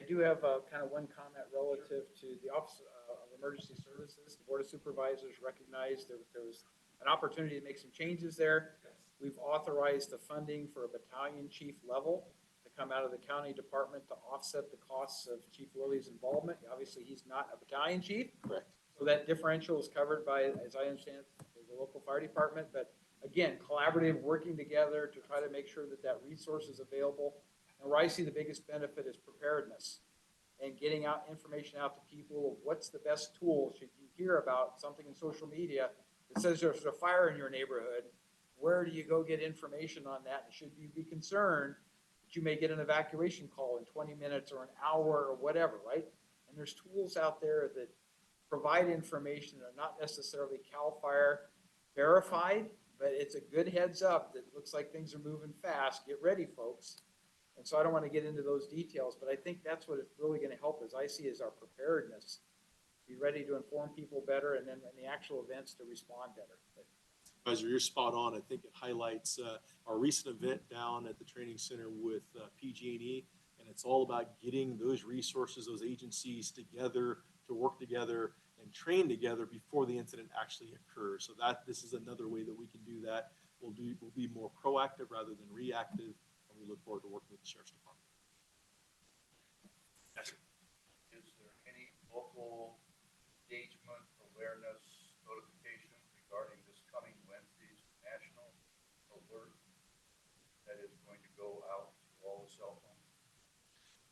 [SPEAKER 1] I do have kind of one comment relative to the Office of Emergency Services. The Board of Supervisors recognized there was an opportunity to make some changes there. We've authorized the funding for a battalion chief level to come out of the county department to offset the costs of Chief Lilly's involvement. Obviously, he's not a battalion chief.
[SPEAKER 6] Correct.
[SPEAKER 1] So that differential is covered by, as I understand, the local fire department. But again, collaborative, working together to try to make sure that that resource is available. And where I see the biggest benefit is preparedness and getting out information out to people of what's the best tool. Should you hear about something in social media that says there's a fire in your neighborhood, where do you go get information on that? And should you be concerned that you may get an evacuation call in 20 minutes or an hour or whatever, right? And there's tools out there that provide information that are not necessarily CAL FIRE verified, but it's a good heads up that looks like things are moving fast. Get ready, folks. And so I don't want to get into those details, but I think that's what it's really going to help, as I see, is our preparedness. Be ready to inform people better, and then in the actual events to respond better.
[SPEAKER 6] Advisor, you're spot on. I think it highlights our recent event down at the training center with PG&E, and it's all about getting those resources, those agencies together to work together and train together before the incident actually occurs. So this is another way that we can do that. We'll be more proactive rather than reactive, and we look forward to working with the Sheriff's Department. Yes, sir.
[SPEAKER 2] Is there any local engagement, awareness, notification regarding this coming Wednesday's national alert that is going to go out to all the cell phones?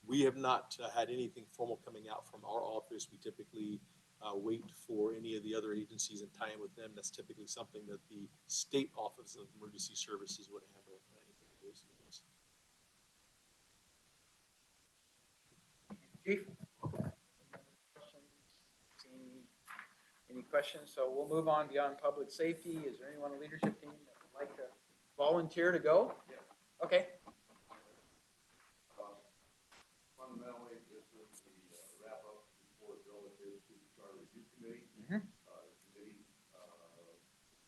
[SPEAKER 6] We have not had anything formal coming out from our office. We typically wait for any of the other agencies and tie in with them. That's typically something that the State Office of Emergency Services would handle. Anything to do with this.
[SPEAKER 1] questions, so we'll move on beyond public safety. Is there anyone on the leadership team that would like to volunteer to go? Okay.
[SPEAKER 2] Fundamentally, this is the wrap-up report relative to the Charter Review Committee.
[SPEAKER 1] Mhm.
[SPEAKER 2] The committee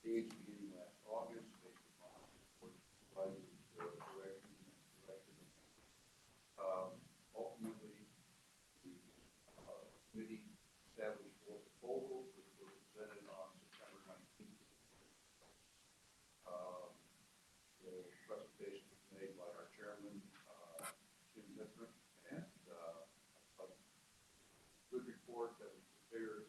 [SPEAKER 2] staged beginning last August based upon the board supervisor's direction and direction. Ultimately, the committee established 4 proposals which were presented on September 19th. The presentation was made by our chairman, Jim Mithrin, and a good report that was prepared,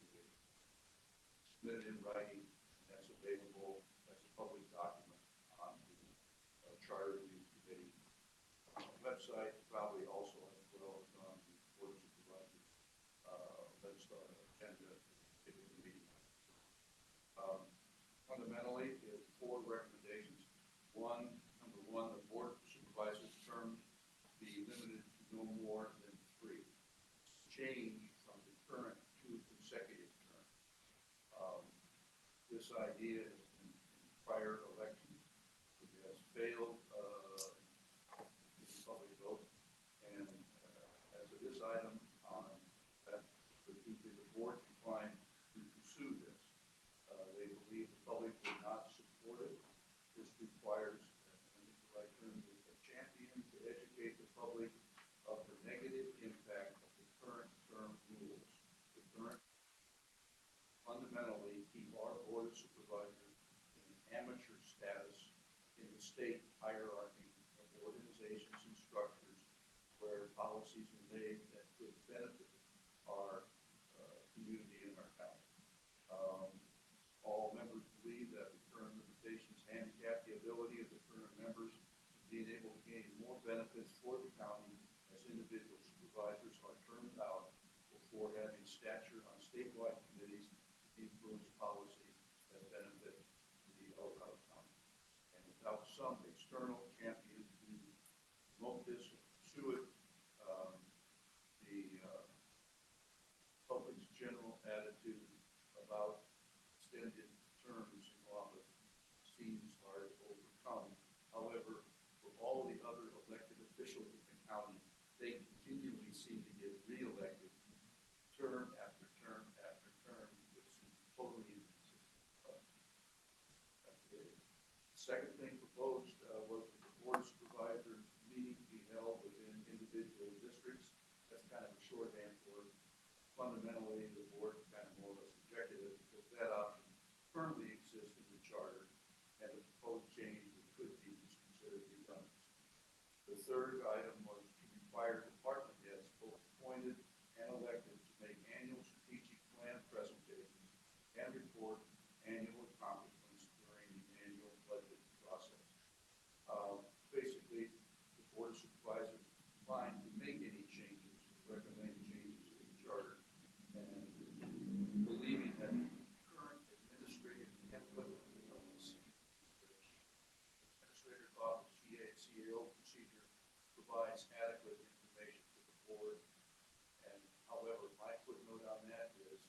[SPEAKER 2] submitted in writing, and that's available as a public document on the Charter Review Committee website, probably also as well as on the Board of Supervisors website agenda for the meeting. Fundamentally, is 4 recommendations. Number one, the Board of Supervisors terms be limited to no more than 3. Change from the current 2 consecutive terms. This idea has been in prior elections. It has failed in the public vote. And as of this item on that, the board declined to pursue this. They believe the public would not support it. This requires, I think the right term is, a champion to educate the public of the negative impact of the current term rules. The current fundamentally keep our Board of Supervisors in an amateur status in the state hierarchy of organizations and structures where policies are made that could benefit our community and our county. All members believe that the current limitations handicap the ability of the current members being able to gain more benefits for the county as individual supervisors are termed out before having stature on statewide committees to influence policies that benefit the El Dorado County. And without some external champion to promote this or pursue it, the public's general attitude about extended terms in office seems hard to overcome. However, for all the other elected officials in the county, they continually seem to get reelected term after term after term, which seems totally inconsistent. The second thing proposed was that the Board of Supervisors meeting be held within individual districts. That's kind of a shorthand for it. Fundamentally, the board kind of more or less rejected it because that option currently exists in the charter, and the proposed change could be considered redundant. The third item was to require department heads, both appointed and elected, to make annual strategic plan presentations and report annual accomplishments during the annual budget process. Basically, the Board of Supervisors declined to make any changes, recommend changes to the charter, and believing that current administrative template of this administrator's office CAO procedure provides adequate information to the board. And however, my footnote on that is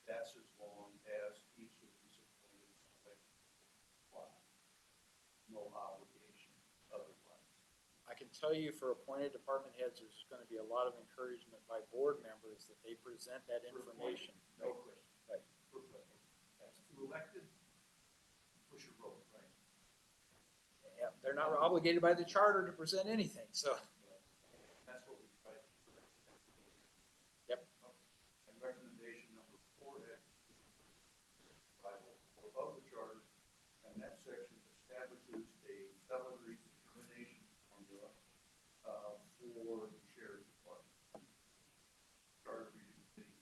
[SPEAKER 2] that's as long as each of these appointed apply. No obligation otherwise.
[SPEAKER 1] I can tell you for appointed department heads, there's going to be a lot of encouragement by board members that they present that information.
[SPEAKER 2] No question.
[SPEAKER 1] Right.
[SPEAKER 2] As to elected, push a rope, right?
[SPEAKER 1] Yeah, they're not obligated by the charter to present anything, so.
[SPEAKER 2] That's what we try to do.
[SPEAKER 1] Yep.
[SPEAKER 2] And recommendation number 4 above the charter, and that section establishes a felony determination formula for the sheriff's department. Charter Review Committee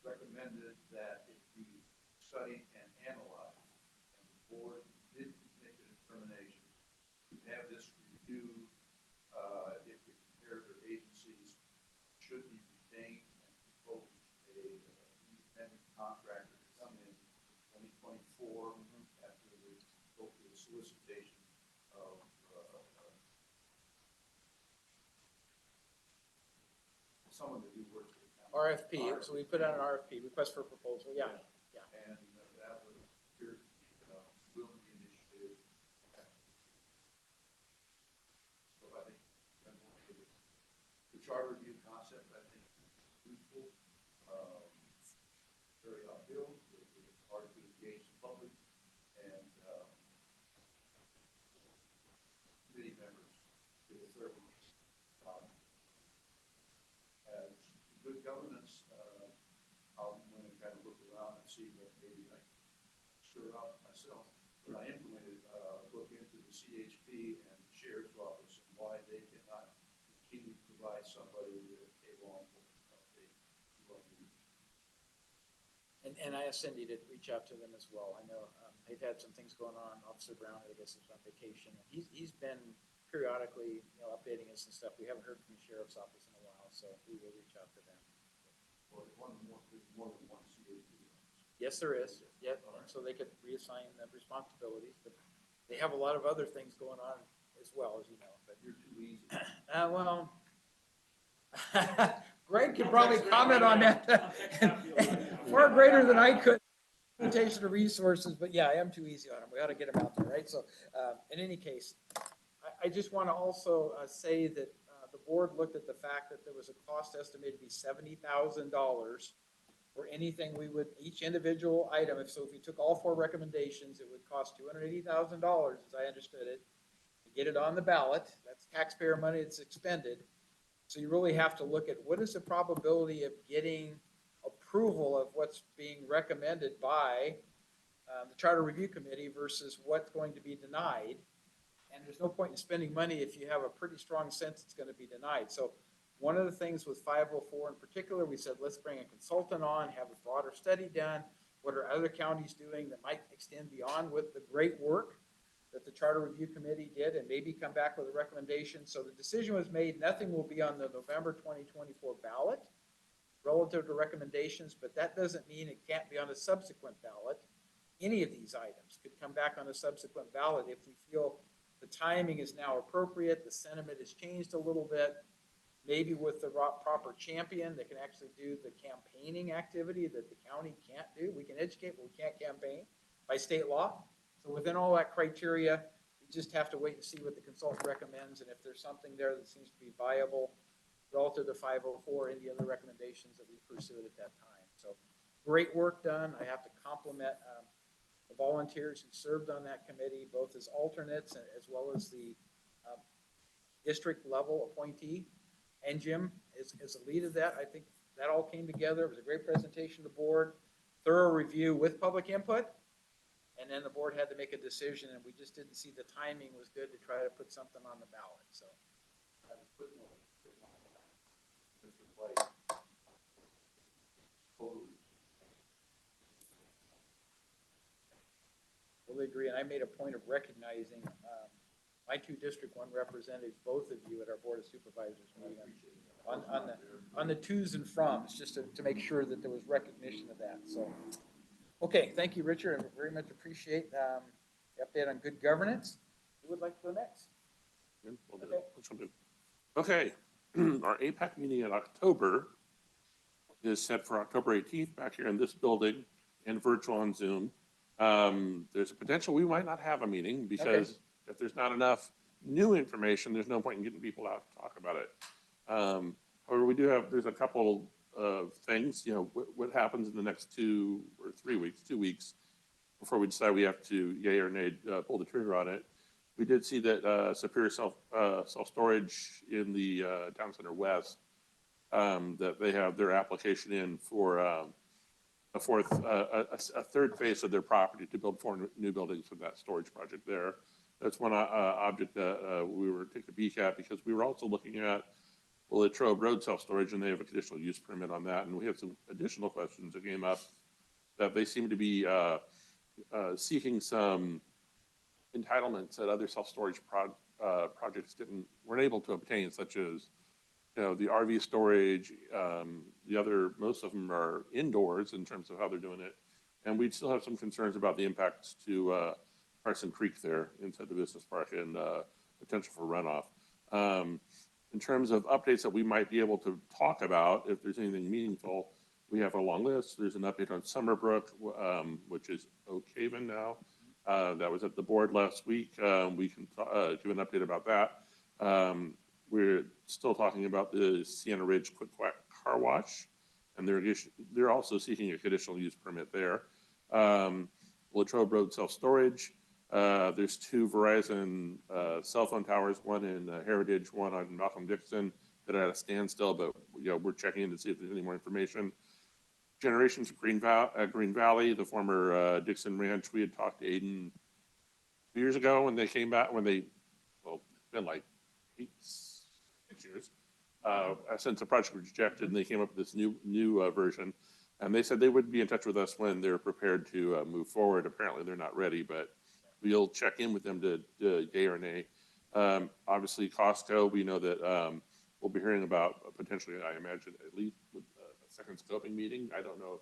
[SPEAKER 2] recommended that it be studied and analyzed, and the board did make a determination to have this reviewed. If the comparator agencies should be retained and propose a independent contractor to come in 2024 after the go through the solicitation of someone to do work for the county.
[SPEAKER 1] RFP, so we put out an RFP, request for proposal, yeah, yeah.
[SPEAKER 2] And charter review concept, I think, is useful, very uphill, it's hard to engage the public, and committee members get a third as good governance. I'll when I kind of look around and see what maybe I can stir up myself. When I implemented, look into the CHP and the sheriff's office and why they cannot continue to provide somebody with a law enforcement update.
[SPEAKER 1] And I asked Cindy to reach out to them as well. I know they've had some things going on. Officer Brown, I guess, is on vacation. He's been periodically, updating us and stuff. We haven't heard from the sheriff's office in a while, so we will reach out to them.
[SPEAKER 2] Or there's more than one CHP.
[SPEAKER 1] Yes, there is. Yeah, and so they could reassign the responsibilities, but they have a lot of other things going on as well, as you know. But
[SPEAKER 2] you're too easy.
[SPEAKER 1] Well, Greg could probably comment on that far greater than I could. Limitation of resources, but yeah, I am too easy on him. We ought to get him out there, right? So, in any case, I just want to also say that the board looked at the fact that there was a cost estimated to be $70,000 for anything we would, each individual item. If you took all 4 recommendations, it would cost $280,000, as I understood it, to get it on the ballot. That's taxpayer money that's expended. So you really have to look at what is the probability of getting approval of what's being recommended by the Charter Review Committee versus what's going to be denied. And there's no point in spending money if you have a pretty strong sense it's going to be denied. So one of the things with 504 in particular, we said, let's bring a consultant on, have a broader study done. What are other counties doing that might extend beyond with the great work that the Charter Review Committee did, and maybe come back with a recommendation. So the decision was made, nothing will be on the November 2024 ballot relative to recommendations, but that doesn't mean it can't be on a subsequent ballot. Any of these items could come back on a subsequent ballot if we feel the timing is now appropriate, the sentiment has changed a little bit, maybe with the proper champion that can actually do the campaigning activity that the county can't do. We can educate, but we can't campaign by state law. So within all that criteria, we just have to wait and see what the consultant recommends, and if there's something there that seems to be viable relative to 504, any other recommendations that we pursued at that time. So great work done. I have to compliment the volunteers who served on that committee, both as alternates as well as the district level appointee. And Jim is the lead of that. I think that all came together. It was a great presentation to the board, thorough review with public input. And then the board had to make a decision, and we just didn't see the timing was good to try to put something on the ballot. So I was putting Mr. White. Totally agree, and I made a point of recognizing my 2 District 1 representatives, both of you at our Board of Supervisors meeting on the twos and froms, just to make sure that there was recognition of that. So, okay, thank you, Richard. I very much appreciate the update on good governance. Who would like to go next?
[SPEAKER 5] Okay, our APAC meeting in October is set for October 18th back here in this building and virtual on Zoom. There's a potential we might not have a meeting because if there's not enough new information, there's no point in getting people out to talk about it. However, there's a couple of things, what happens in the next 2 or 3 weeks, 2 weeks before we decide we have to, yay or nay, pull the trigger on it. We did see that Superior Self-Storage in the Town Center West, that they have their application in for a third phase of their property to build 4 new buildings for that storage project there. That's one object that we were taking a peek at, because we were also looking at Latrobe Road self-storage, and they have a conditional use permit on that. And we have some additional questions that came up that they seem to be seeking some entitlements that other self-storage projects weren't able to obtain, such as the RV storage. Most of them are indoors in terms of how they're doing it, and we still have some concerns about the impacts to Carson Creek there inside the business park and potential for runoff. In terms of updates that we might be able to talk about, if there's anything meaningful, we have a long list. There's an update on Summerbrook, which is Oak Haven now. That was at the board last week. We can give an update about that. we're still talking about the Sienna Ridge Quick Car Wash, and they're also seeking a conditional use permit there. Latrobe Road Self-Storage. There's 2 Verizon cell phone towers, one in Heritage, one on Malcolm Dixon, that are at a standstill, but we're checking in to see if there's any more information. Generations of Green Valley, the former Dixon Ranch. We had talked to Aiden 2 years ago when they came back, it's been like 6 years since the project was rejected, and they came up with this new version. And they said they would be in touch with us when they're prepared to move forward. Apparently they're not ready, but we'll check in with them to yay or nay. Obviously Costco, we know that we'll be hearing about potentially, I imagine, at least with a second scoping meeting. I don't know,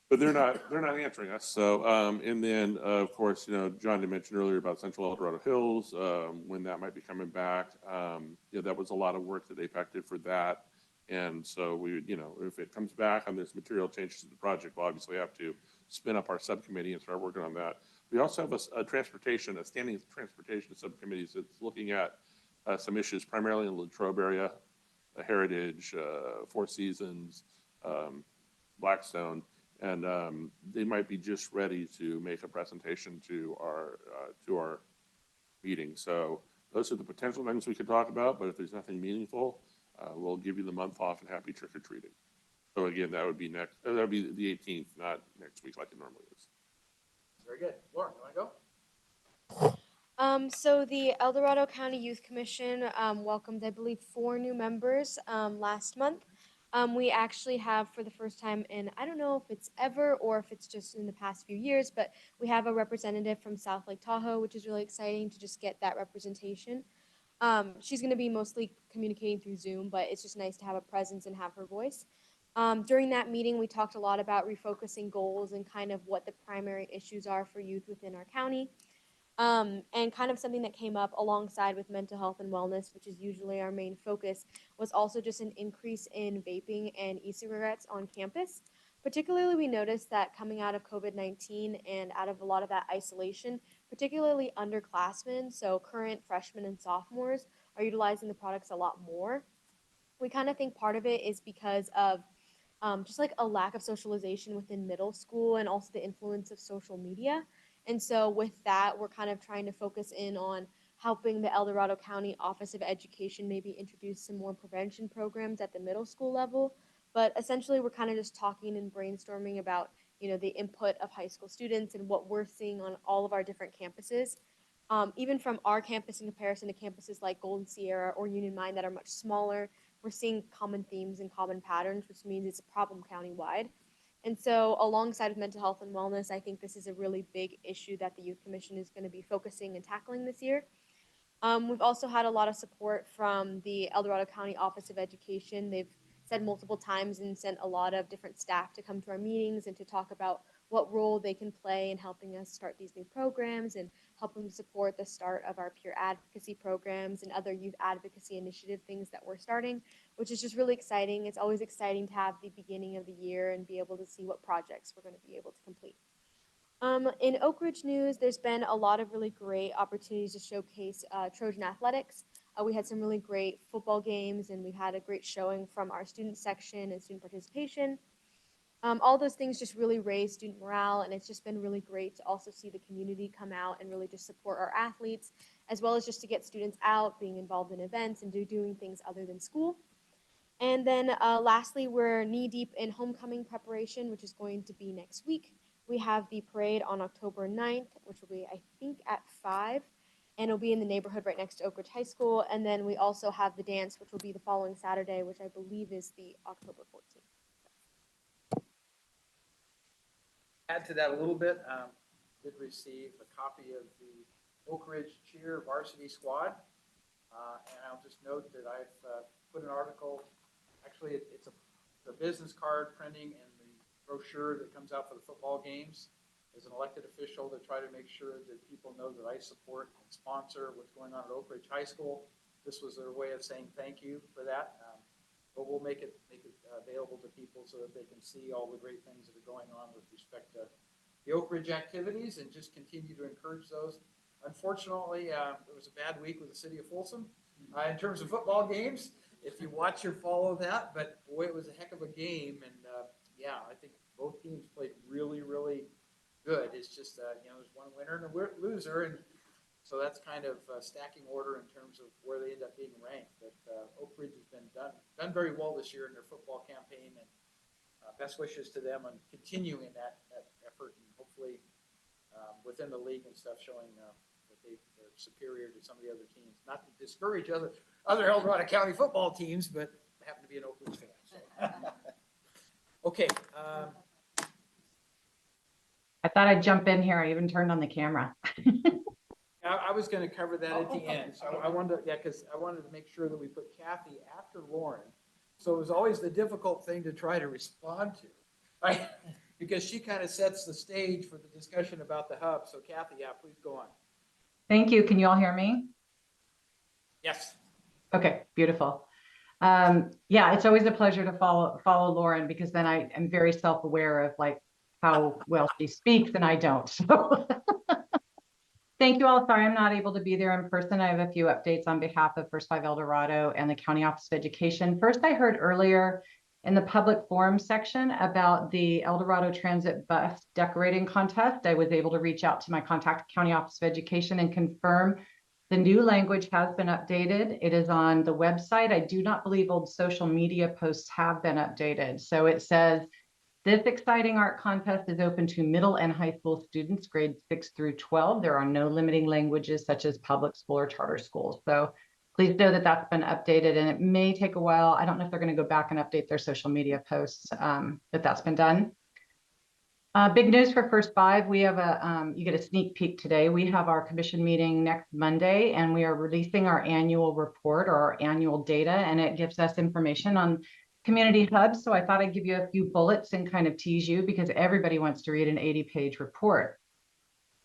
[SPEAKER 5] but they're not answering us. So, and then of course, John had mentioned earlier about Central El Dorado Hills, when that might be coming back. That was a lot of work that APAC did for that. And so we, if it comes back and there's material changes to the project, we'll obviously have to spin up our subcommittee and start working on that. We also have a standing transportation subcommittee that's looking at some issues primarily in the Latrobe area, Heritage, Four Seasons, Blackstone, and they might be just ready to make a presentation to our meeting. So those are the potential things we could talk about, but if there's nothing meaningful, we'll give you the month off and happy trick-or-treating. So again, that would be the 18th, not next week like it normally is.
[SPEAKER 1] Very good. Lauren, you want to go?
[SPEAKER 4] So the El Dorado County Youth Commission welcomed, I believe, 4 new members last month. We actually have, for the first time in, I don't know if it's ever or if it's just in the past few years, but we have a representative from South Lake Tahoe, which is really exciting to just get that representation. She's going to be mostly communicating through Zoom, but it's just nice to have a presence and have her voice. During that meeting, we talked a lot about refocusing goals and kind of what the primary issues are for youth within our county. And kind of something that came up alongside with mental health and wellness, which is usually our main focus, was also just an increase in vaping and e-cigarettes on campus. Particularly, we noticed that coming out of COVID-19 and out of a lot of that isolation, particularly underclassmen, so current freshmen and sophomores, are utilizing the products a lot more. We kind of think part of it is because of just like a lack of socialization within middle school and also the influence of social media. And so with that, we're kind of trying to focus in on helping the El Dorado County Office of Education maybe introduce some more prevention programs at the middle school level. But essentially, we're kind of just talking and brainstorming about, the input of high school students and what we're seeing on all of our different campuses. Even from our campus in comparison to campuses like Golden Sierra or Union Mine that are much smaller, we're seeing common themes and common patterns, which means it's a problem countywide. And so alongside of mental health and wellness, I think this is a really big issue that the Youth Commission is going to be focusing and tackling this year. We've also had a lot of support from the El Dorado County Office of Education. They've said multiple times and sent a lot of different staff to come to our meetings and to talk about what role they can play in helping us start these new programs and helping to support the start of our peer advocacy programs and other youth advocacy initiative things that we're starting, which is just really exciting. It's always exciting to have the beginning of the year and be able to see what projects we're going to be able to complete. In Oak Ridge news, there's been a lot of really great opportunities to showcase Trojan athletics. We had some really great football games, and we've had a great showing from our student section and student participation. All those things just really raise student morale, and it's just been really great to also see the community come out and really just support our athletes, as well as just to get students out, being involved in events and doing things other than school. And then lastly, we're knee-deep in homecoming preparation, which is going to be next week. We have the parade on October 9th, which will be, I think, at 5, and it'll be in the neighborhood right next to Oak Ridge High School. And then we also have the dance, which will be the following Saturday, which I believe is the October 14th.
[SPEAKER 1] Add to that a little bit, did receive a copy of the Oak Ridge Cheer Varsity Squad. And I'll just note that I've put an article, actually it's a business card printing and the brochure that comes out for the football games. As an elected official, to try to make sure that people know that I support and sponsor what's going on at Oak Ridge High School. This was their way of saying thank you for that. But we'll make it available to people so that they can see all the great things that are going on with respect to the Oak Ridge activities and just continue to encourage those. Unfortunately, it was a bad week with the city of Folsom. in terms of football games, if you watch or follow that. But boy, it was a heck of a game. And yeah, I think both teams played really, really good. It's just, there's one winner and a loser. And so that's kind of stacking order in terms of where they end up being ranked. But Oak Ridge has been done very well this year in their football campaign. And best wishes to them on continuing that effort and hopefully within the league and stuff showing that they're superior to some of the other teams. Not to discourage other El Dorado County football teams, but I happen to be an Oak Ridge fan. So. Okay.
[SPEAKER 15] I thought I'd jump in here. I even turned on the camera.
[SPEAKER 1] I was going to cover that at the end. So I wanted to, because I wanted to make sure that we put Kathy after Lauren. So it was always the difficult thing to try to respond to, right? Because she kind of sets the stage for the discussion about the hub. So Kathy, yeah, please go on.
[SPEAKER 15] Thank you. Can you all hear me?
[SPEAKER 1] Yes.
[SPEAKER 15] Okay, beautiful. Yeah, it's always a pleasure to follow Lauren because then I am very self-aware of like how well she speaks and I don't. So thank you all. Sorry, I'm not able to be there in person. I have a few updates on behalf of First 5 El Dorado and the County Office of Education. First, I heard earlier in the public forum section about the El Dorado Transit Bus Decorating Contest. I was able to reach out to my contact County Office of Education and confirm the new language has been updated. It is on the website. I do not believe old social media posts have been updated. So it says, this exciting art contest is open to middle and high school students, grades 6 through 12. There are no limiting languages such as public school or charter schools. So please know that that's been updated and it may take a while. I don't know if they're going to go back and update their social media posts, but that's been done. Big news for First 5. We have you get a sneak peek today. We have our commission meeting next Monday and we are releasing our annual report or our annual data, and it gives us information on community hubs. So I thought I'd give you a few bullets and kind of tease you because everybody wants to read an 80-page report.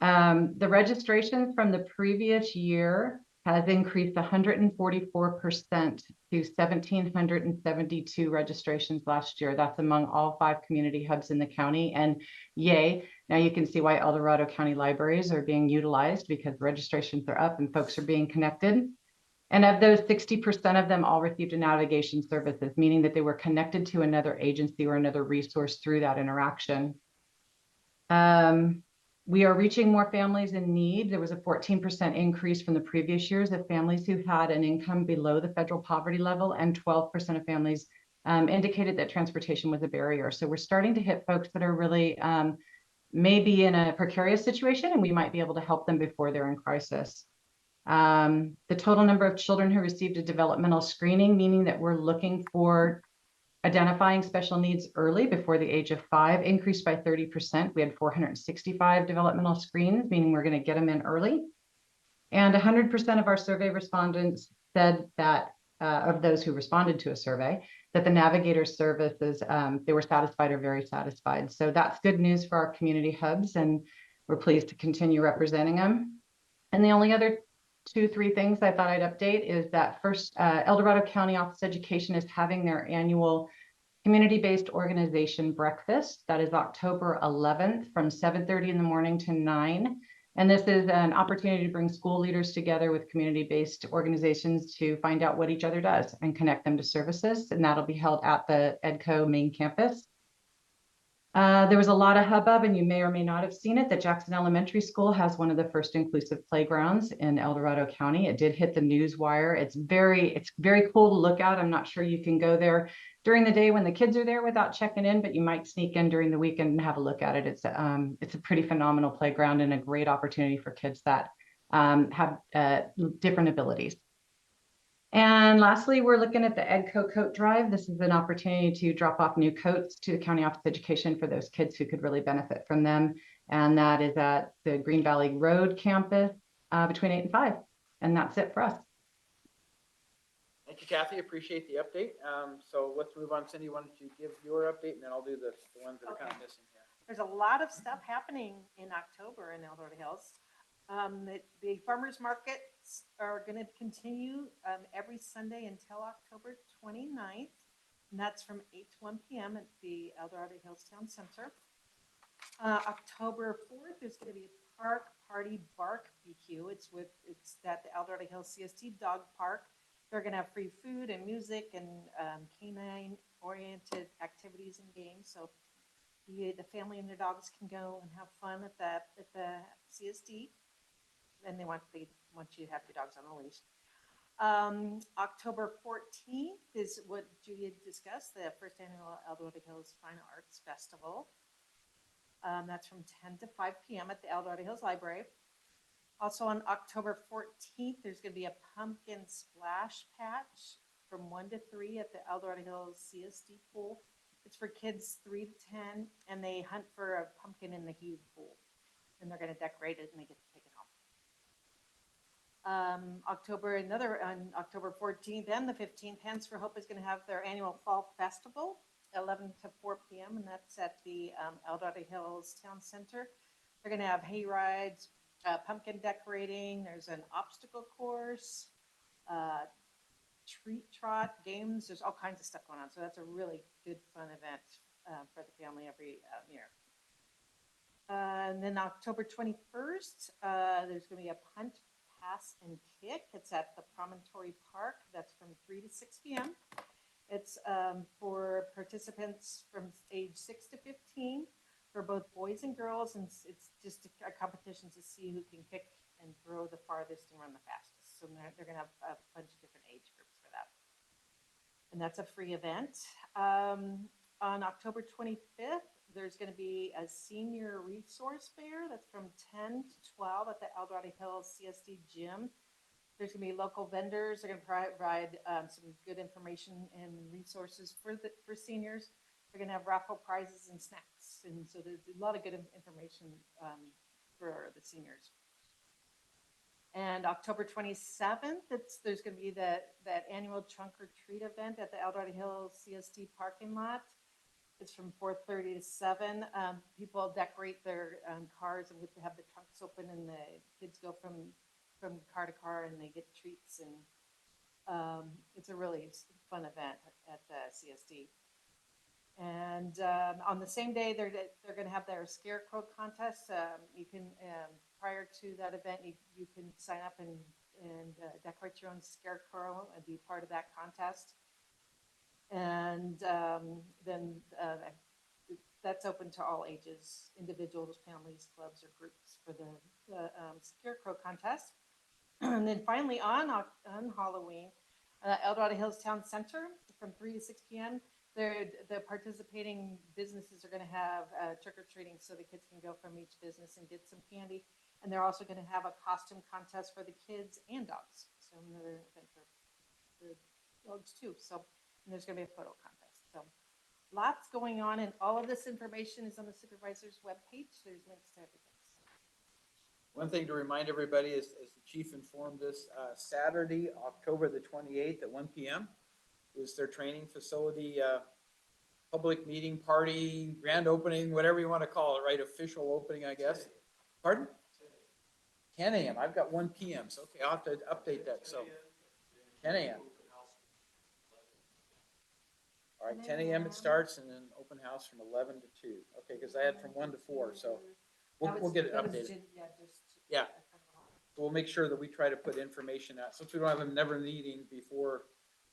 [SPEAKER 15] The registrations from the previous year has increased 144% to 1,772 registrations last year. That's among all 5 community hubs in the county, and yay. Now you can see why El Dorado County libraries are being utilized because registrations are up and folks are being connected. And of those, 60% of them all received a navigation services, meaning that they were connected to another agency or another resource through that interaction. We are reaching more families in need. There was a 14% increase from the previous years of families who had an income below the federal poverty level, and 12% of families indicated that transportation was a barrier. So we're starting to hit folks that are really maybe in a precarious situation, and we might be able to help them before they're in crisis. The total number of children who received a developmental screening, meaning that we're looking for identifying special needs early before the age of 5, increased by 30%. We had 465 developmental screens, meaning we're going to get them in early. And 100% of our survey respondents said that, of those who responded to a survey, that the navigator services, they were satisfied or very satisfied. So that's good news for our community hubs, and we're pleased to continue representing them. And the only other 2-3 things I thought I'd update is that first, El Dorado County Office of Education is having their annual community-based organization breakfast. That is October 11th from 7:30 in the morning to 9. And this is an opportunity to bring school leaders together with community-based organizations to find out what each other does and connect them to services. And that'll be held at the EDCO main campus. There was a lot of hubbub, and you may or may not have seen it, that Jackson Elementary School has one of the first inclusive playgrounds in El Dorado County. It did hit the news wire. It's very cool to look at. I'm not sure you can go there during the day when the kids are there without checking in, but you might sneak in during the weekend and have a look at it. It's a pretty phenomenal playground and a great opportunity for kids that have different abilities. And lastly, we're looking at the EDCO coat drive. This is an opportunity to drop off new coats to the County Office of Education for those kids who could really benefit from them. And that is at the Green Valley Road campus between 8 and 5. And that's it for us.
[SPEAKER 1] Thank you, Kathy. Appreciate the update. So let's move on. Cindy, why don't you give your update, and then I'll do the ones that are kind of missing here.
[SPEAKER 3] There's a lot of stuff happening in October in El Dorado Hills. The farmers markets are going to continue every Sunday until October 29th, and that's from 8 to 1 p.m. at the El Dorado Hills Town Center. October 4th, there's going to be a park party barbecue. It's at the El Dorado Hills CST Dog Park. They're gonna have free food and music and canine-oriented activities and games. So the family and their dogs can go and have fun at the CSD. And they want you to have your dogs on a leash. October 14th is what Judy had discussed, the first annual El Dorado Hills Fine Arts Festival. That's from 10 to 5 p.m. at the El Dorado Hills Library. Also on October 14th, there's going to be a pumpkin splash patch from 1 to 3 at the El Dorado Hills CSD pool. It's for kids 3 to 10, and they hunt for a pumpkin in the huge pool. And they're going to decorate it, and they get to take it home. On October 14th and the 15th, Hands for Hope is going to have their annual fall festival, 11 to 4 p.m., and that's at the El Dorado Hills Town Center. They're going to have hay rides, pumpkin decorating. There's an obstacle course, treat trot games. There's all kinds of stuff going on. So that's a really good, fun event for the family every year. And then October 21st, there's going to be a punt, pass, and kick. It's at the Promontory Park. That's from 3 to 6 p.m. It's for participants from age 6 to 15 for both boys and girls, and it's just a competition to see who can kick and throw the farthest and run the fastest. So they're going to have a bunch of different age groups for that. And that's a free event. On October 25th, there's going to be a senior resource fair that's from 10 to 12 at the El Dorado Hills CSD gym. There's going to be local vendors. They're going to provide some good information and resources for seniors. They're going to have raffle prizes and snacks. And so there's a lot of good information for the seniors. And October 27th, there's going to be that annual trunk or treat event at the El Dorado Hills CSD parking lot. It's from 4:30 to 7. People decorate their cars and get to have the trunks open, and the kids go from car to car, and they get treats. And it's a really fun event at the CSD. And on the same day, they're going to have their scarecrow contest. You can prior to that event, you can sign up and decorate your own scarecrow and be part of that contest. And then that's open to all ages, individuals, families, clubs, or groups for the scarecrow contest. And then finally on Halloween, El Dorado Hills Town Center from 3 to 6 p.m. The participating businesses are going to have trick-or-treating, so the kids can go from each business and get some candy. And they're also going to have a costume contest for the kids and dogs. So another event for the dogs too. So and there's going to be a photo contest. So lots going on, and all of this information is on the supervisor's webpage. There's links to everything.
[SPEAKER 1] One thing to remind everybody is, as the chief informed us, Saturday, October the 28th at 1 p.m. is their training facility, public meeting, party, grand opening, whatever you want to call it, right? Official opening, I guess. Pardon? 10 a.m. I've got 1 p.m. So, okay, I'll have to update that. So 10 a.m. All right, 10 a.m. it starts, and then open house from 11 to 2. Okay, because I had from 1 to 4, so we'll get it updated. Yeah. So we'll make sure that we try to put information out. Since we don't have a never meeting before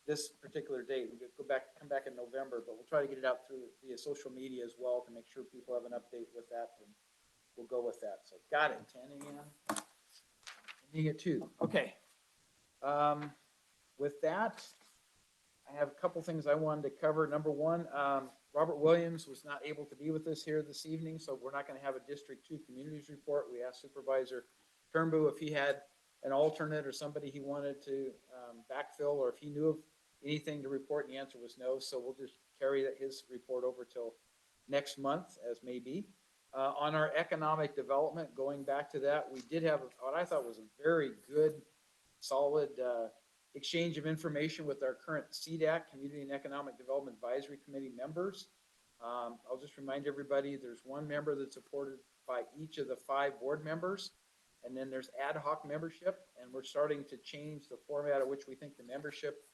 [SPEAKER 1] this particular date, we could come back in November, but we'll try to get it out via social media as well to make sure people have an update with that, and we'll go with that. So got it, 10 a.m. Meeting at 2. Okay. With that, I have a couple things I wanted to cover. Number one, Robert Williams was not able to be with us here this evening, so we're not going to have a District 2 Communities Report. We asked Supervisor Turnbull if he had an alternate or somebody he wanted to backfill, or if he knew of anything to report, and the answer was no. So we'll just carry his report over till next month, as may be. On our economic development, going back to that, we did have what I thought was a very good, solid exchange of information with our current CDAC, Community and Economic Development Advisory Committee members. I'll just remind everybody, there's one member that's supported by each of the 5 board members, and then there's ad hoc membership, and we're starting to change the format at which we think the membership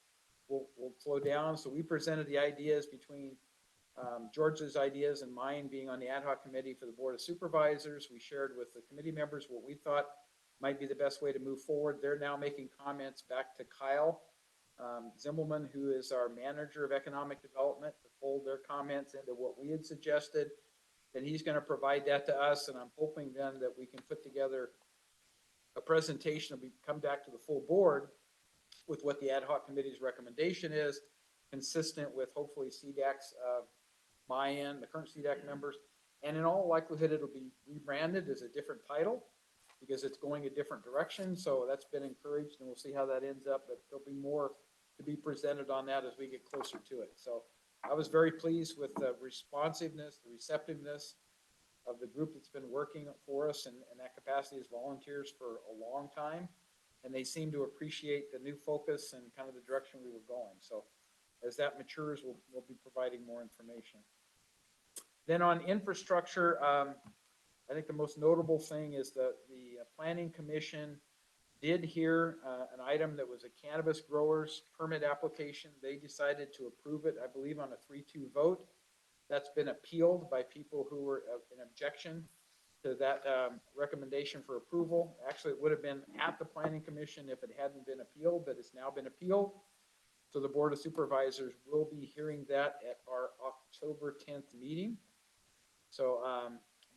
[SPEAKER 1] will flow down. So we presented the ideas between George's ideas and mine being on the ad hoc committee for the Board of Supervisors. We shared with the committee members what we thought might be the best way to move forward. They're now making comments back to Kyle Zimmelman, who is our manager of economic development, to fold their comments into what we had suggested. Then he's going to provide that to us, and I'm hoping then that we can put together a presentation and we come back to the full board with what the ad hoc committee's recommendation is, consistent with hopefully CDAC's buy-in, the current CDAC members, and in all likelihood, it'll be rebranded as a different title because it's going a different direction. So that's been encouraged, and we'll see how that ends up, but there'll be more to be presented on that as we get closer to it. So I was very pleased with the responsiveness, the receptiveness of the group that's been working for us in that capacity as volunteers for a long time. And they seem to appreciate the new focus and kind of the direction we were going. So as that matures, we'll be providing more information. Then on infrastructure, I think the most notable thing is that the Planning Commission did hear an item that was a cannabis growers permit application. They decided to approve it, I believe, on a 3-2 vote. That's been appealed by people who were in objection to that recommendation for approval. Actually, it would have been at the Planning Commission if it hadn't been appealed, but it's now been appealed. So the Board of Supervisors will be hearing that at our October 10th meeting. So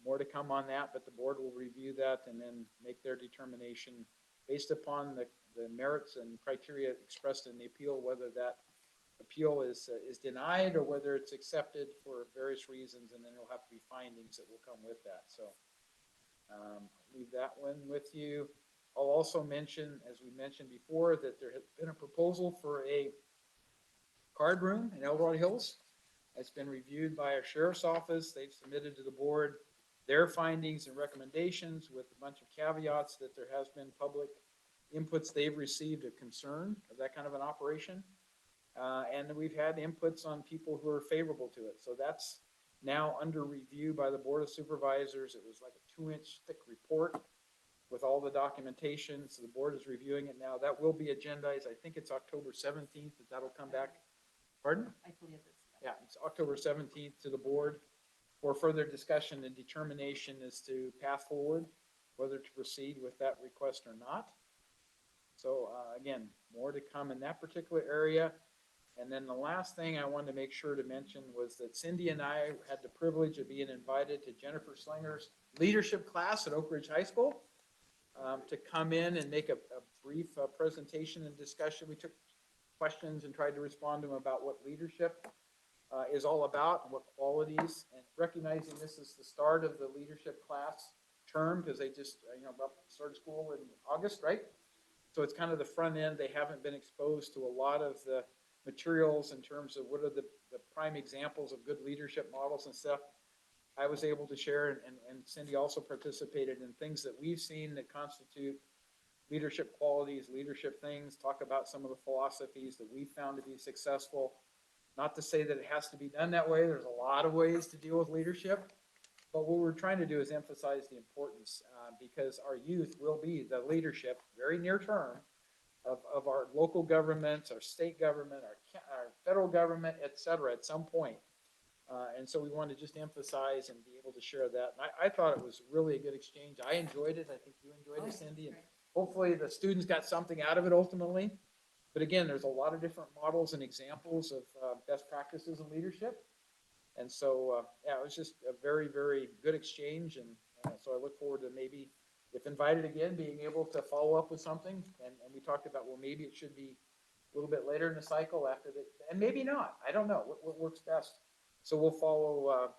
[SPEAKER 1] more to come on that, but the board will review that and then make their determination based upon the merits and criteria expressed in the appeal, whether that appeal is denied or whether it's accepted for various reasons, and then there'll have to be findings that will come with that. So leave that one with you. I'll also mention, as we mentioned before, that there has been a proposal for a card room in El Dorado Hills. It's been reviewed by our sheriff's office. They've submitted to the board their findings and recommendations with a bunch of caveats that there has been public inputs they've received a concern of that kind of an operation. And we've had inputs on people who are favorable to it. So that's now under review by the Board of Supervisors. It was like a 2-inch thick report with all the documentation. So the board is reviewing it now. That will be agendized. I think it's October 17th that that'll come back. Pardon?
[SPEAKER 3] I believe it's.
[SPEAKER 1] Yeah, it's October 17th to the board for further discussion and determination as to path forward, whether to proceed with that request or not. So again, more to come in that particular area. And then the last thing I wanted to make sure to mention was that Cindy and I had the privilege of being invited to Jennifer Slinger's leadership class at Oak Ridge High School to come in and make a brief presentation and discussion. We took questions and tried to respond to them about what leadership is all about and what qualities, and recognizing this is the start of the leadership class term because they just about started school in August, right? So it's kind of the front end. They haven't been exposed to a lot of the materials in terms of what are the prime examples of good leadership models and stuff. I was able to share, and Cindy also participated in things that we've seen that constitute leadership qualities, leadership things, talk about some of the philosophies that we found to be successful. Not to say that it has to be done that way. There's a lot of ways to deal with leadership. But what we're trying to do is emphasize the importance because our youth will be the leadership very near term of our local governments, our state government, our federal government, et cetera, at some point. And so we want to just emphasize and be able to share that. And I thought it was really a good exchange. I enjoyed it. I think you enjoyed it, Cindy. And hopefully the students got something out of it ultimately. But again, there's a lot of different models and examples of best practices in leadership. And so, yeah, it was just a very, very good exchange. And so I look forward to maybe, if invited again, being able to follow up with something. And we talked about, well, maybe it should be a little bit later in the cycle after the, and maybe not. I don't know what works best. So we'll follow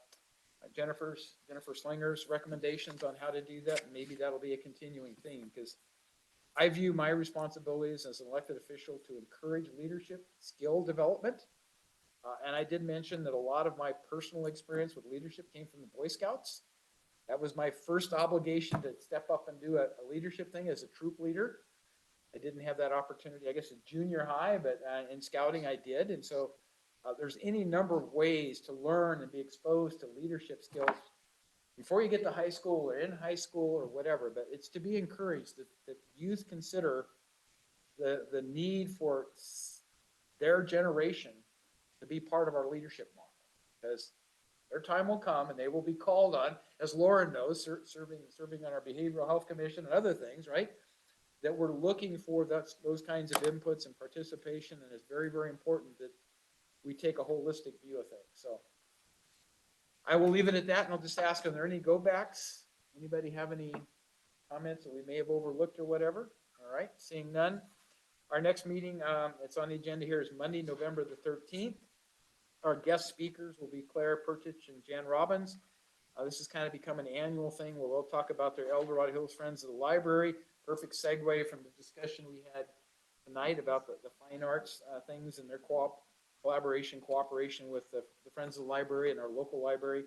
[SPEAKER 1] Jennifer Slinger's recommendations on how to do that. And maybe that'll be a continuing theme because I view my responsibilities as an elected official to encourage leadership skill development. And I did mention that a lot of my personal experience with leadership came from the Boy Scouts. That was my first obligation to step up and do a leadership thing as a troop leader. I didn't have that opportunity, I guess, in junior high, but in scouting I did. And so there's any number of ways to learn and be exposed to leadership skills before you get to high school or in high school or whatever. But it's to be encouraged that youth consider the need for their generation to be part of our leadership model, because their time will come and they will be called on, as Lauren knows, serving on our Behavioral Health Commission and other things, right? that we're looking for those kinds of inputs and participation, and it's very, very important that we take a holistic view of things. So I will leave it at that, and I'll just ask, are there any go-backs? Anybody have any comments that we may have overlooked or whatever? All right, seeing none. Our next meeting, it's on the agenda here, is Monday, November the 13th. Our guest speakers will be Claire Pertich and Jan Robbins. This has kind of become an annual thing where we'll talk about their El Dorado Hills Friends of the Library. Perfect segue from the discussion we had tonight about the fine arts things and their cooperation with the Friends of the Library and our local library.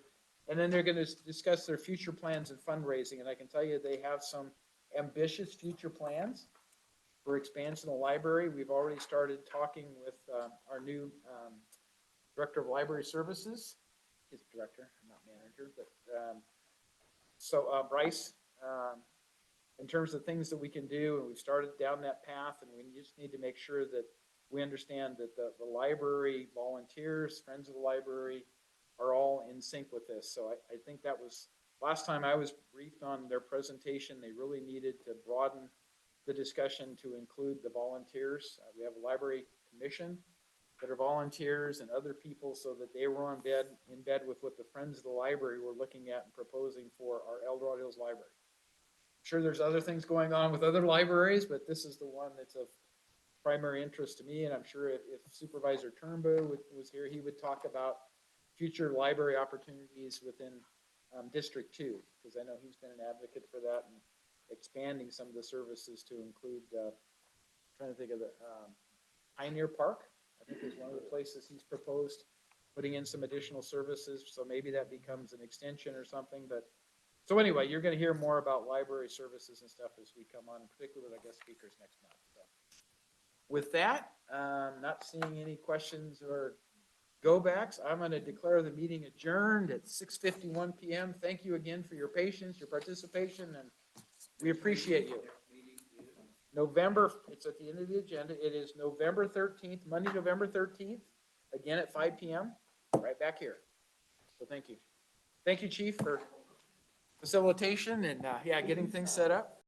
[SPEAKER 1] And then they're going to discuss their future plans and fundraising. And I can tell you they have some ambitious future plans for expansion of the library. We've already started talking with our new Director of Library Services. He's director, not manager, but Bryce, in terms of things that we can do, and we've started down that path, and we just need to make sure that we understand that the library volunteers, friends of the library, are all in sync with this. So I think that was, last time I was briefed on their presentation, they really needed to broaden the discussion to include the volunteers. We have a library commission that are volunteers and other people, so that they were in bed with what the Friends of the Library were looking at and proposing for our El Dorado Hills Library. I'm sure there's other things going on with other libraries, but this is the one that's of primary interest to me. And I'm sure if Supervisor Turnbow was here, he would talk about future library opportunities within District 2, because I know he's been an advocate for that and expanding some of the services to include, trying to think of the Pioneer Park. I think is one of the places he's proposed putting in some additional services. So maybe that becomes an extension or something. But so anyway, you're going to hear more about library services and stuff as we come on, particularly with our guest speakers next month. So with that, not seeing any questions or go-backs, I'm going to declare the meeting adjourned at 6:51 p.m. Thank you again for your patience, your participation, and we appreciate you. It's at the end of the agenda. It is November 13th, Monday, November 13th, again at 5 p.m., right back here. So thank you. Thank you, Chief, for facilitation and getting things set up.